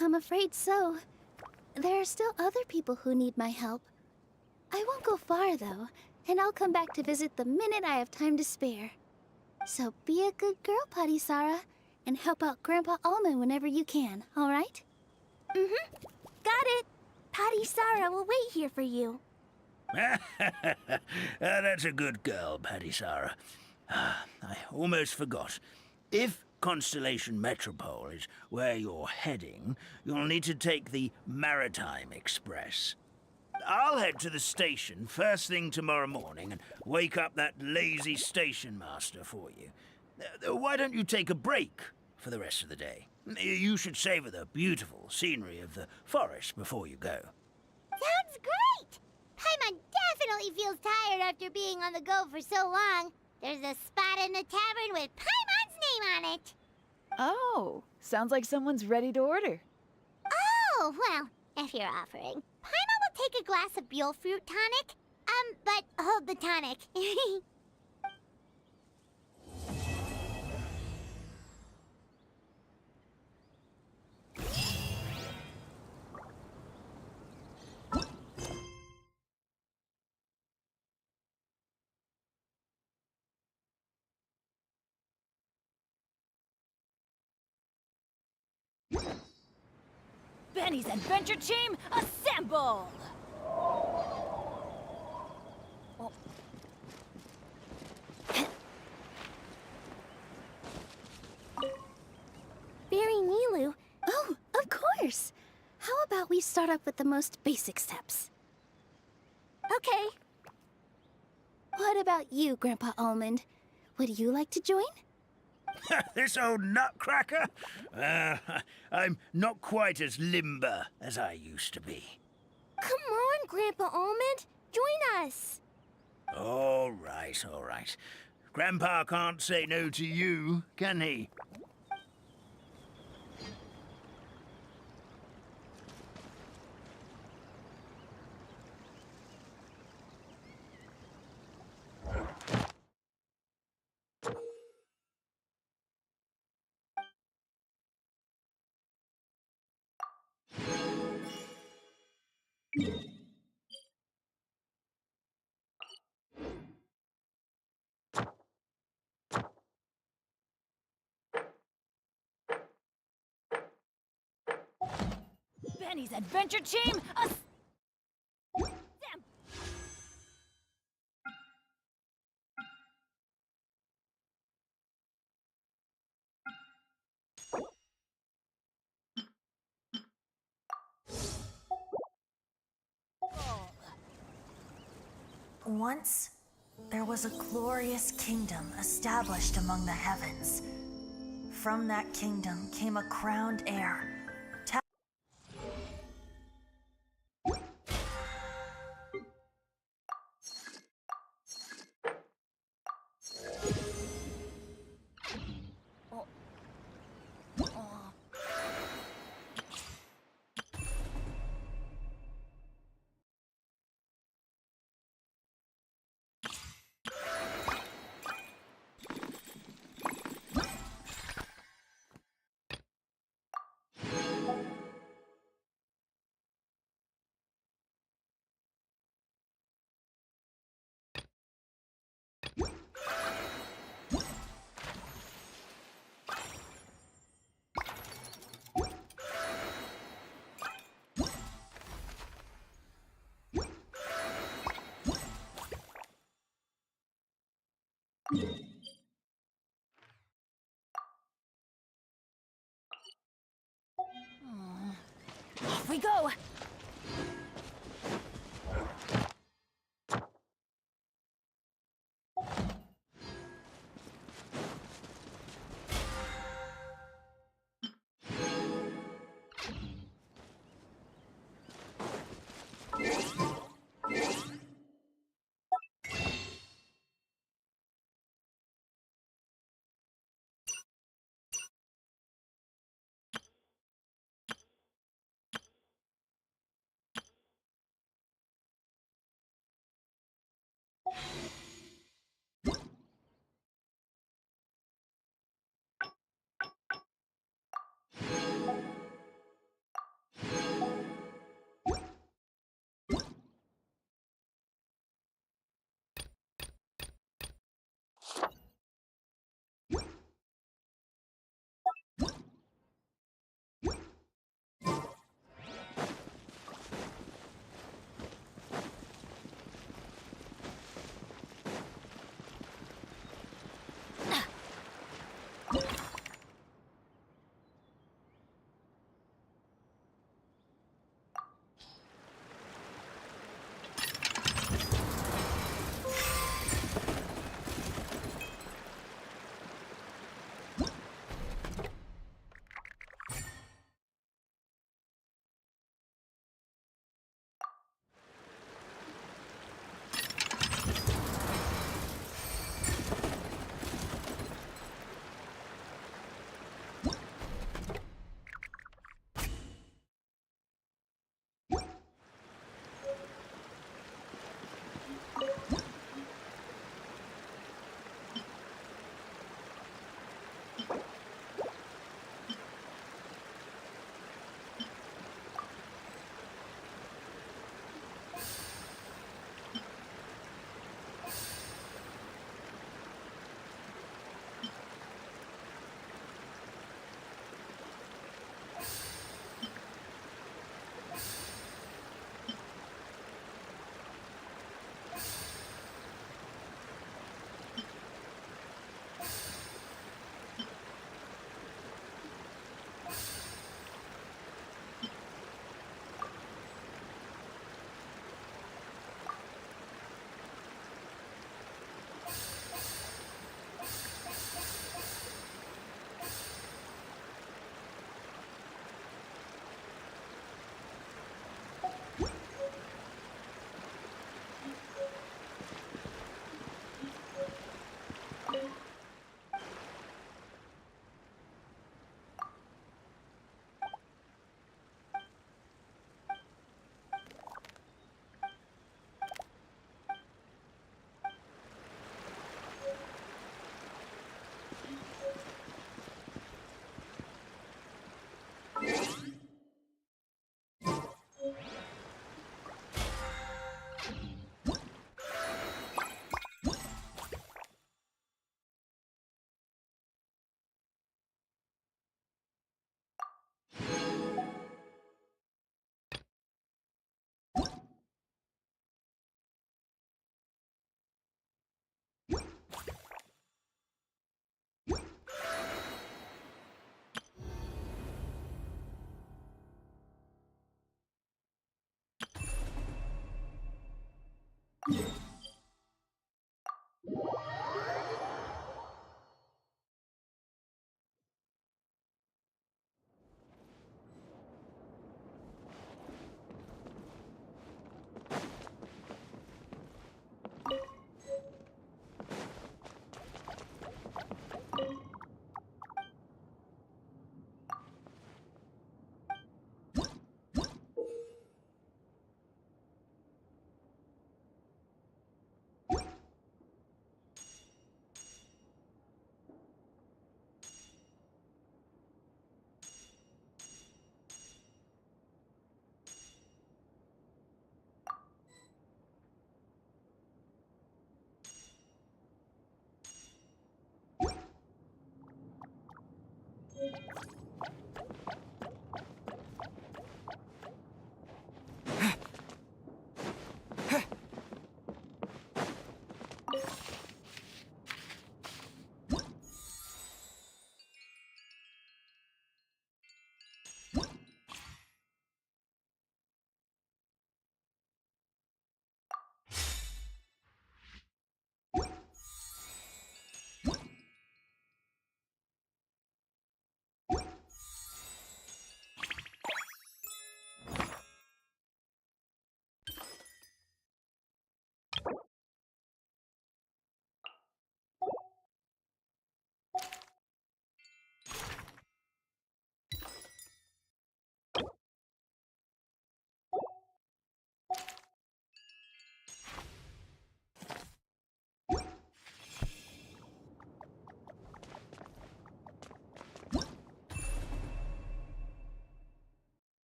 I'm afraid so. There are still other people who need my help. I won't go far, though, and I'll come back to visit the minute I have time to spare. So be a good girl, Patisara, and help out Grandpa Almond whenever you can, all right? Mm-hmm. Got it. Patisara will wait here for you. That's a good girl, Patisara. I almost forgot. If Constellation Metropole is where you're heading, you'll need to take the Maritime Express. I'll head to the station first thing tomorrow morning and wake up that lazy station master for you. Why don't you take a break for the rest of the day? You should savor the beautiful scenery of the forest before you go. Sounds great! Paimon definitely feels tired after being on the go for so long. There's a spot in the tavern with Paimon's name on it. Oh, sounds like someone's ready to order. Oh, well, if you're offering. Paimon will take a glass of Buell fruit tonic. But hold the tonic. Benny's Adventure Team, assemble! Fairy Nilu? Oh, of course! How about we start up with the most basic steps? Okay. What about you, Grandpa Almond? Would you like to join? This old nutcracker? I'm not quite as limber as I used to be. Come on, Grandpa Almond. Join us. All right, all right. Grandpa can't say no to you, can he? Benny's Adventure Team, Once, there was a glorious kingdom established among the heavens. from that kingdom came a crowned heir. Off we go!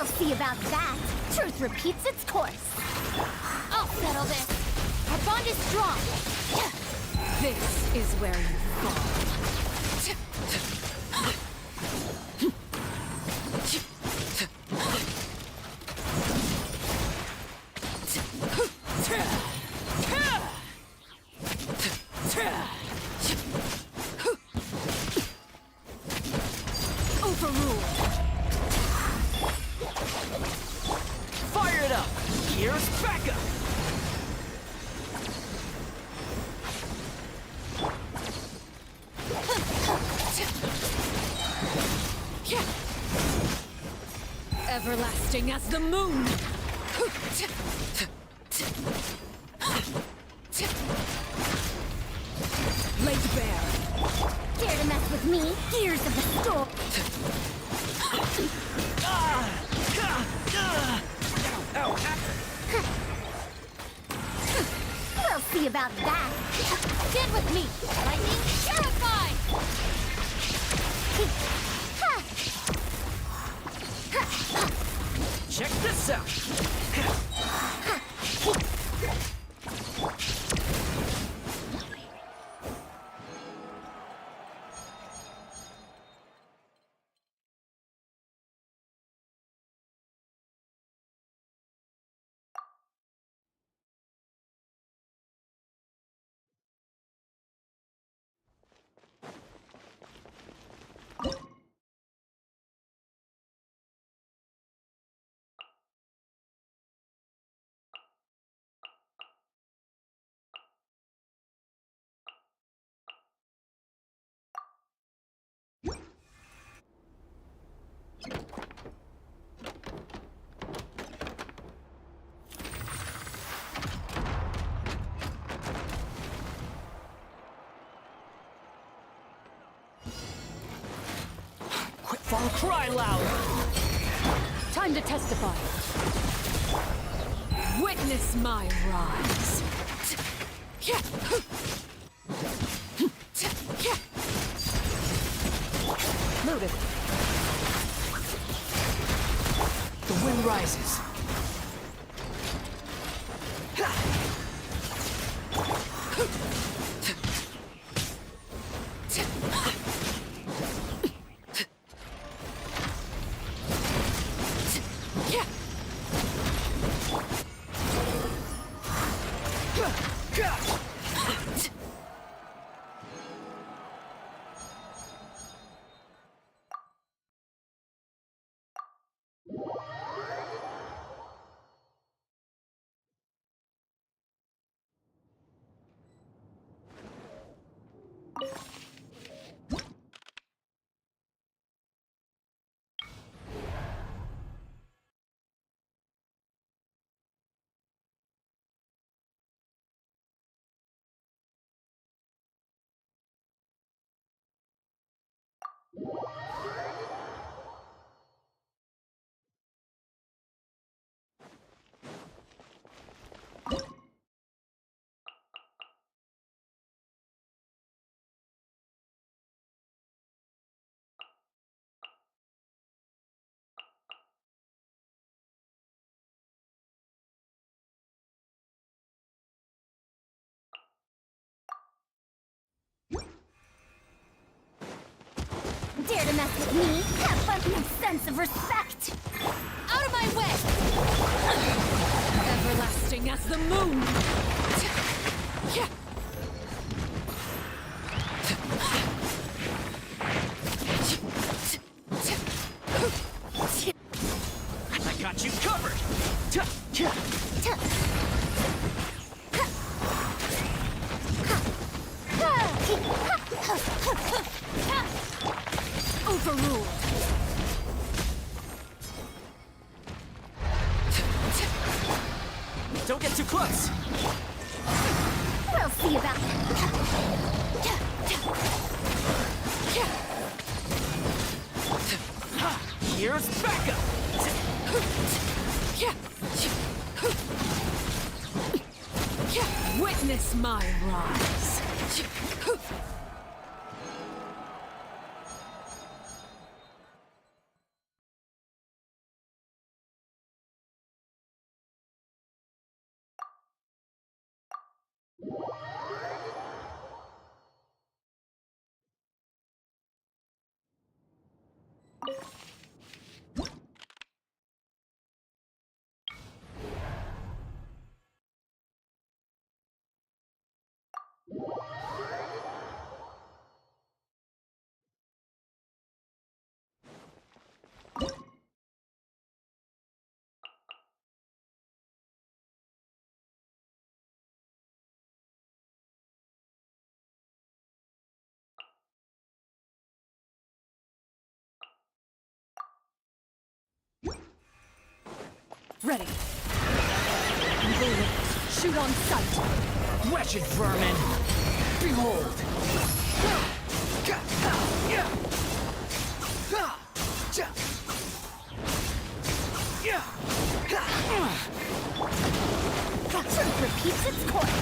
We'll see about that. Truth repeats its course. I'll settle this. Our bond is strong. This is where you fall. Overruled. Fire it up. Gears back up. Everlasting as the moon. Laid bare. Dare to mess with me? Gears of the storm. We'll see about that. Stand with me. Lightning terrified. Check this out. Quickfall, cry loud. Time to testify. Witness my rise. Noted. The wind rises. Dare to mess with me? Have fun with no sense of respect! Out of my way! Everlasting as the moon! I got you covered! Overruled! Don't get too close! We'll see about that. Here's backup! Witness my rise! Ready. Evil, shoot on sight. Wretched vermin! Behold! The truth repeats its course.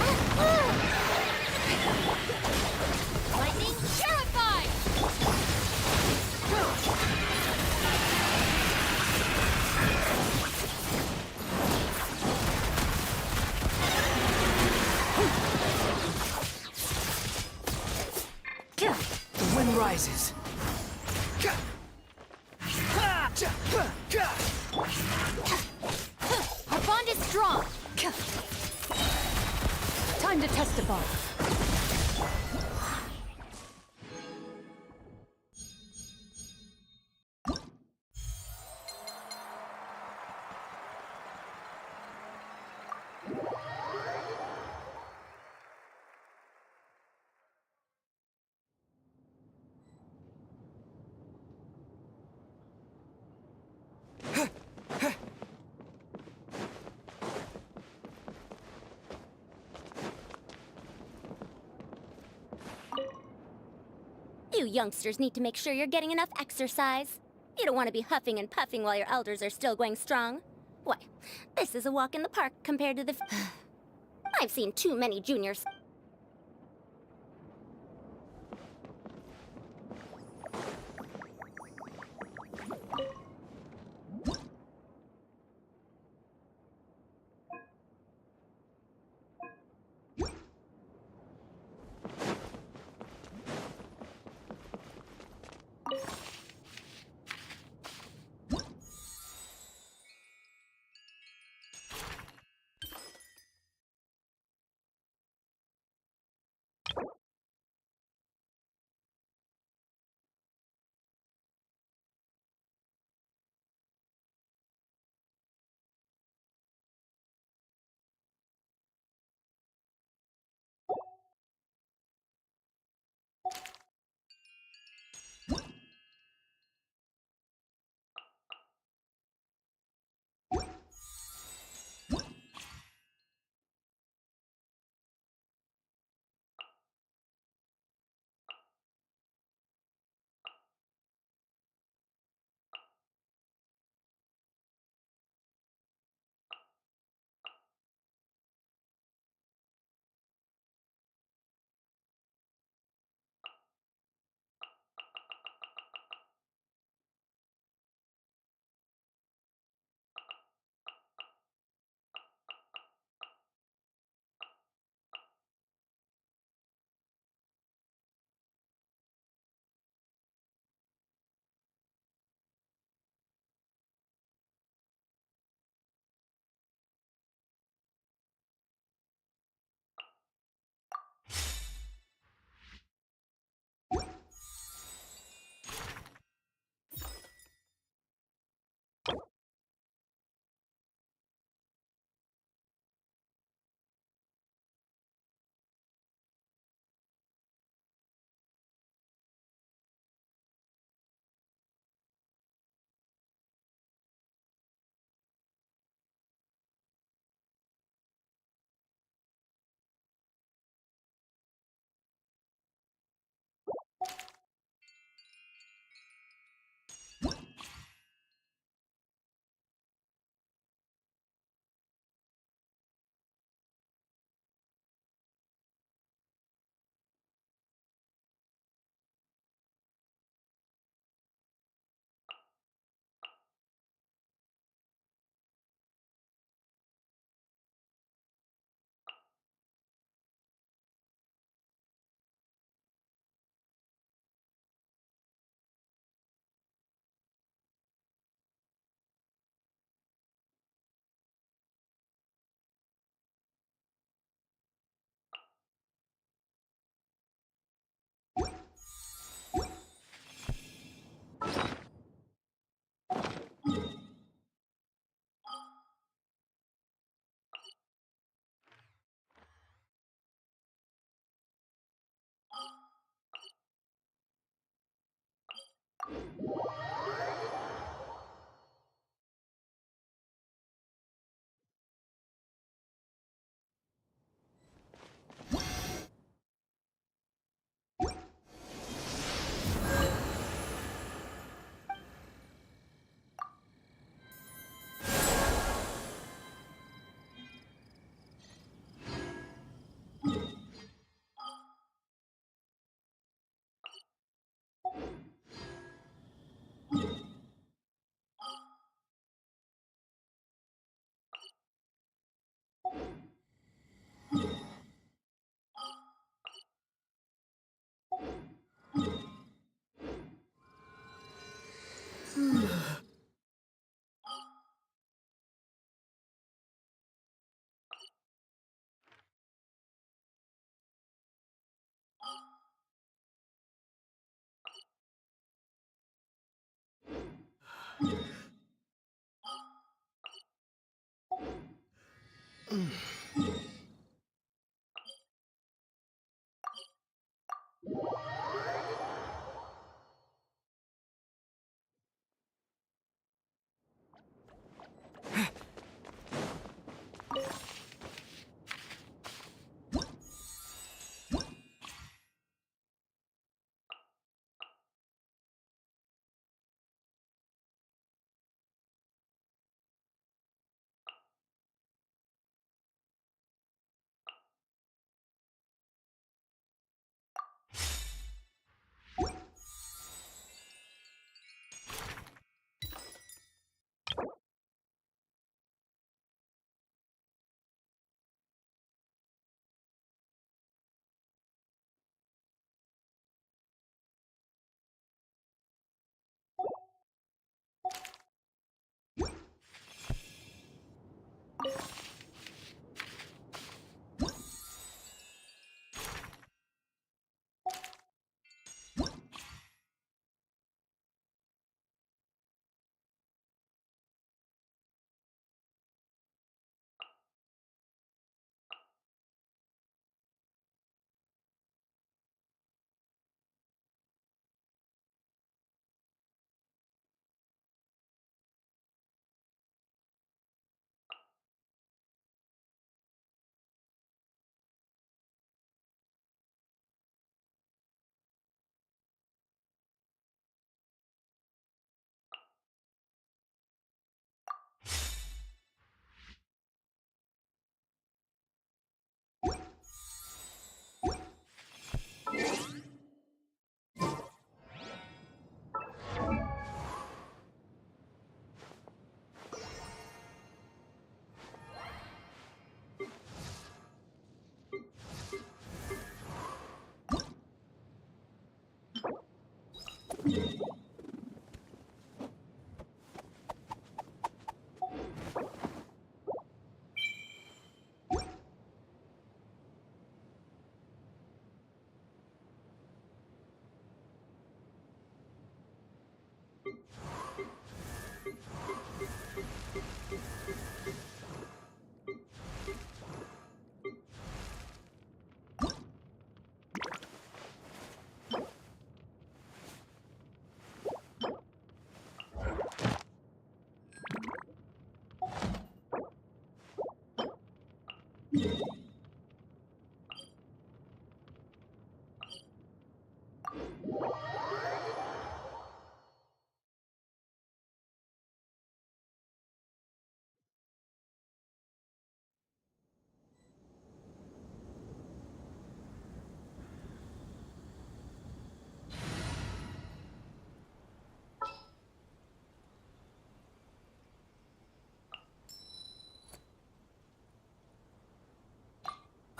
Lightning terrified! The wind rises. Our bond is strong. Time to testify. You youngsters need to make sure you're getting enough exercise. You don't want to be huffing and puffing while your elders are still going strong. Why, this is a walk in the park compared to the... I've seen too many juniors.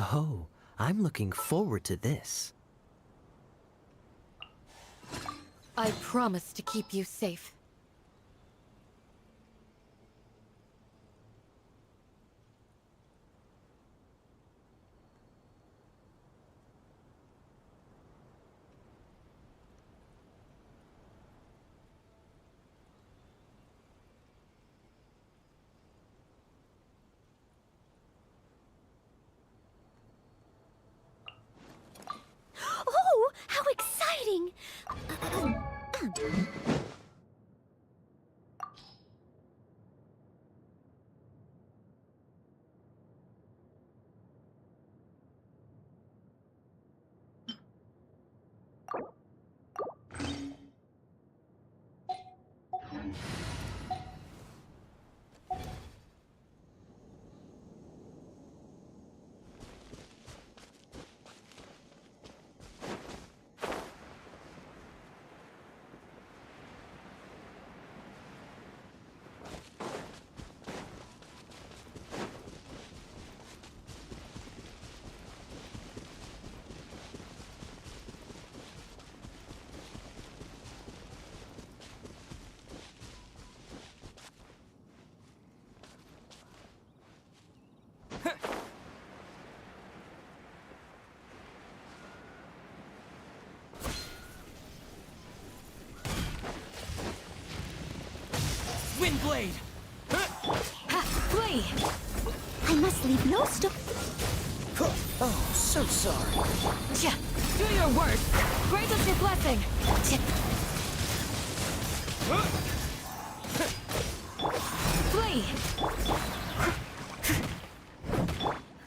Oh, I'm looking forward to this. I promise to keep you safe. Oh, how exciting! blade! Flee! I must leave no stone. Oh, so sorry. Do your worst! Grant us your blessing! Flee!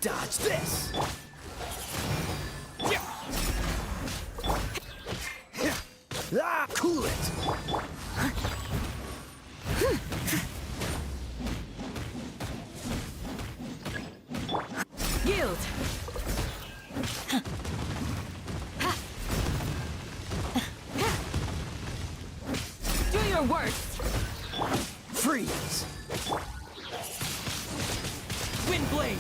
Dodge this! Ah, cool it! Yield! Do your worst! Freeze! Wind blade!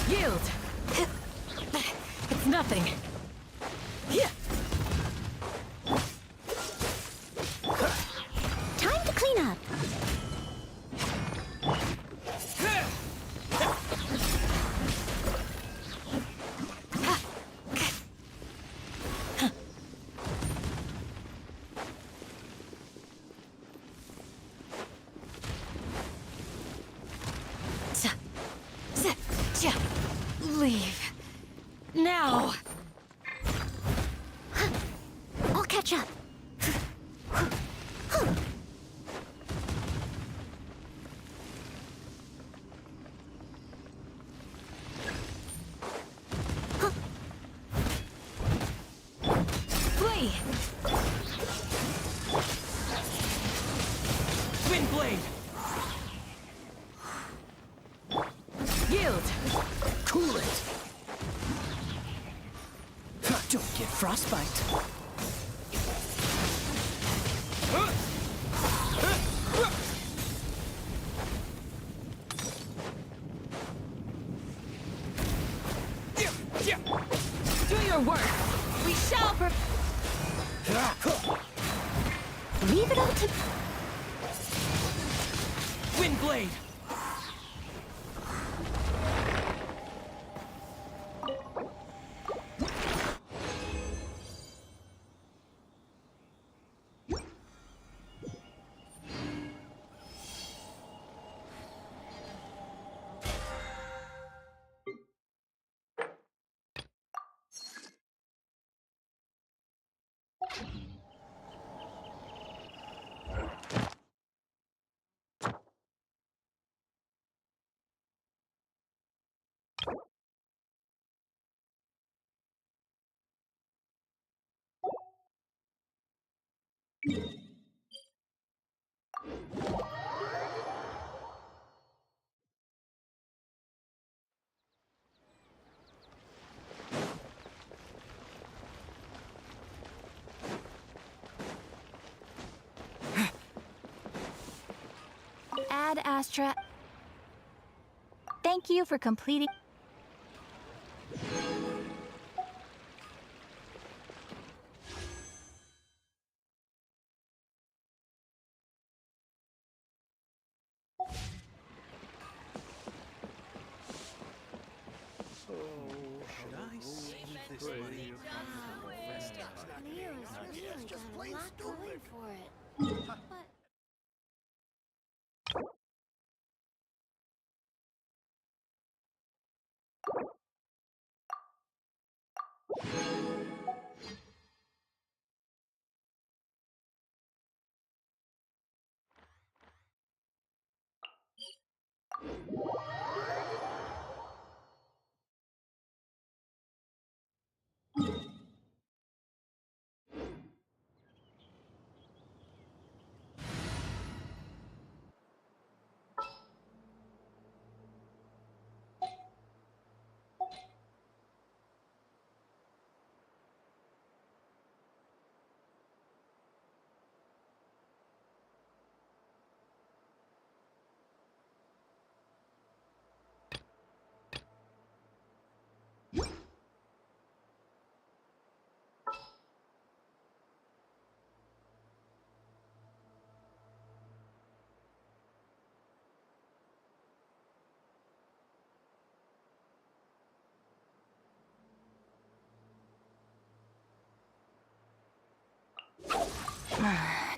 Yield! It's nothing. Time to clean up. Leave. Now! I'll catch up. Flee! Wind blade! Yield! Cool it! Don't get frostbite. Do your worst! We shall Leave it all to... Wind blade! Ad Astra. Thank you for completing. Leo's really got a lot going for it. But...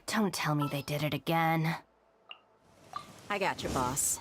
Don't tell me they did it again. I got your boss.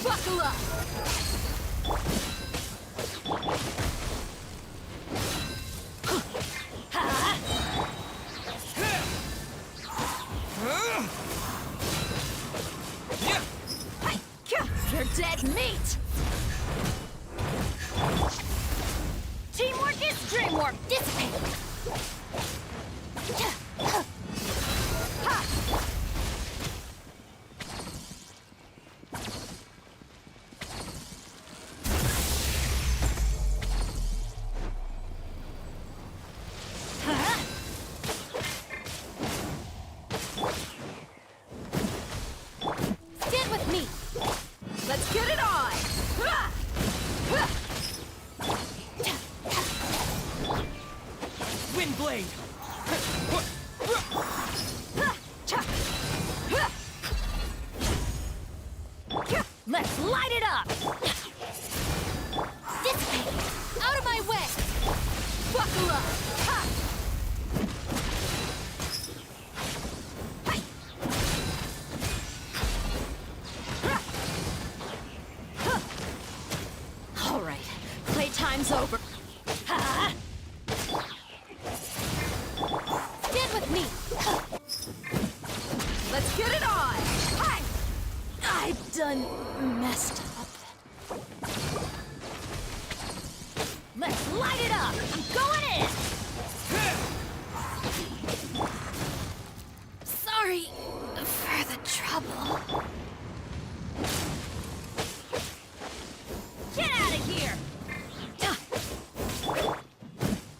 Buckle up! You're dead meat! Teamwork is dreamwork! Dissipate! Stand with me! Let's get it on! Windblade! Let's light it up! Dissipate! Out of my way! Buckle up! All right, playtime's over. Stand with me! Let's get it on! I done messed up. Let's light it up! I'm going in! Sorry for the trouble. Get out of here!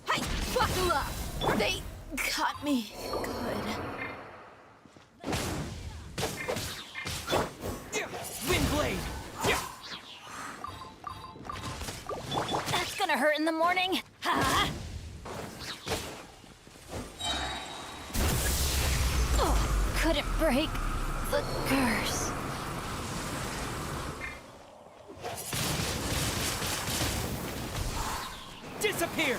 Hey, buckle up! They got me good. Windblade! That's gonna hurt in the morning. Ha! Oh, couldn't break the curse. Disappear!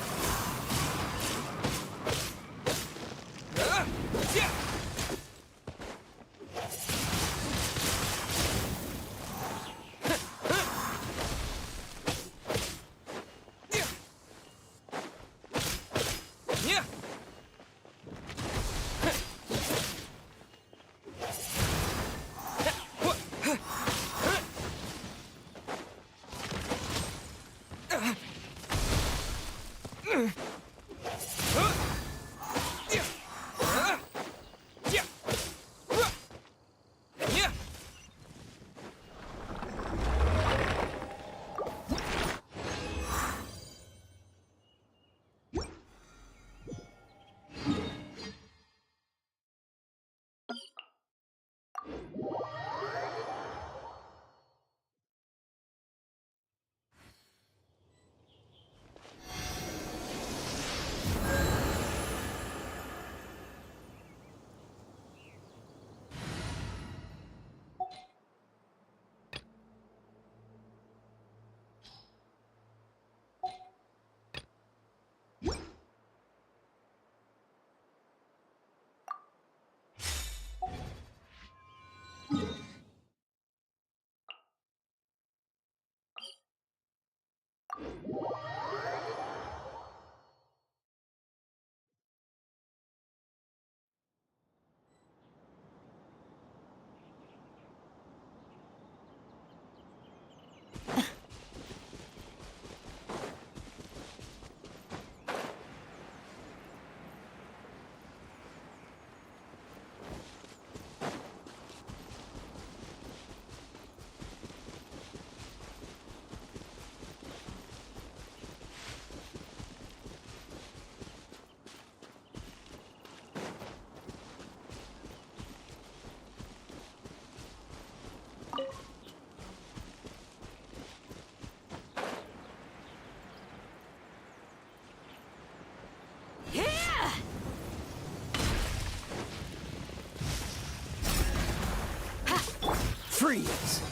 Freeze!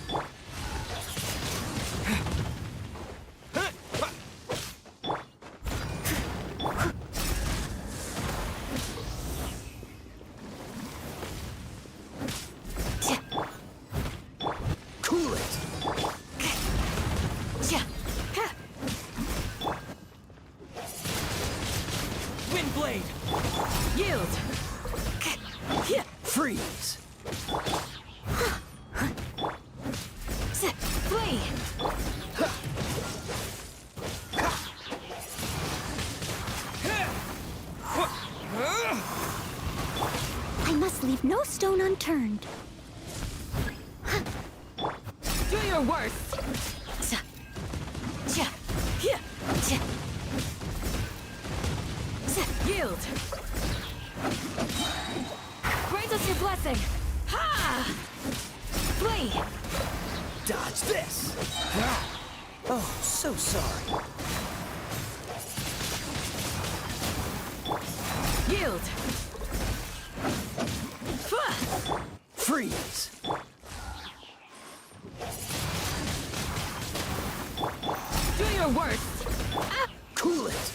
Cool it! Wind blade! Yield! Freeze! Flee! I must leave no stone unturned. Do your worst! Yield! Grant us your blessing! Ha! Flee! Dodge this! Oh, so sorry. Yield! Freeze! Do your worst! Cool it!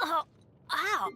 Oh, ow!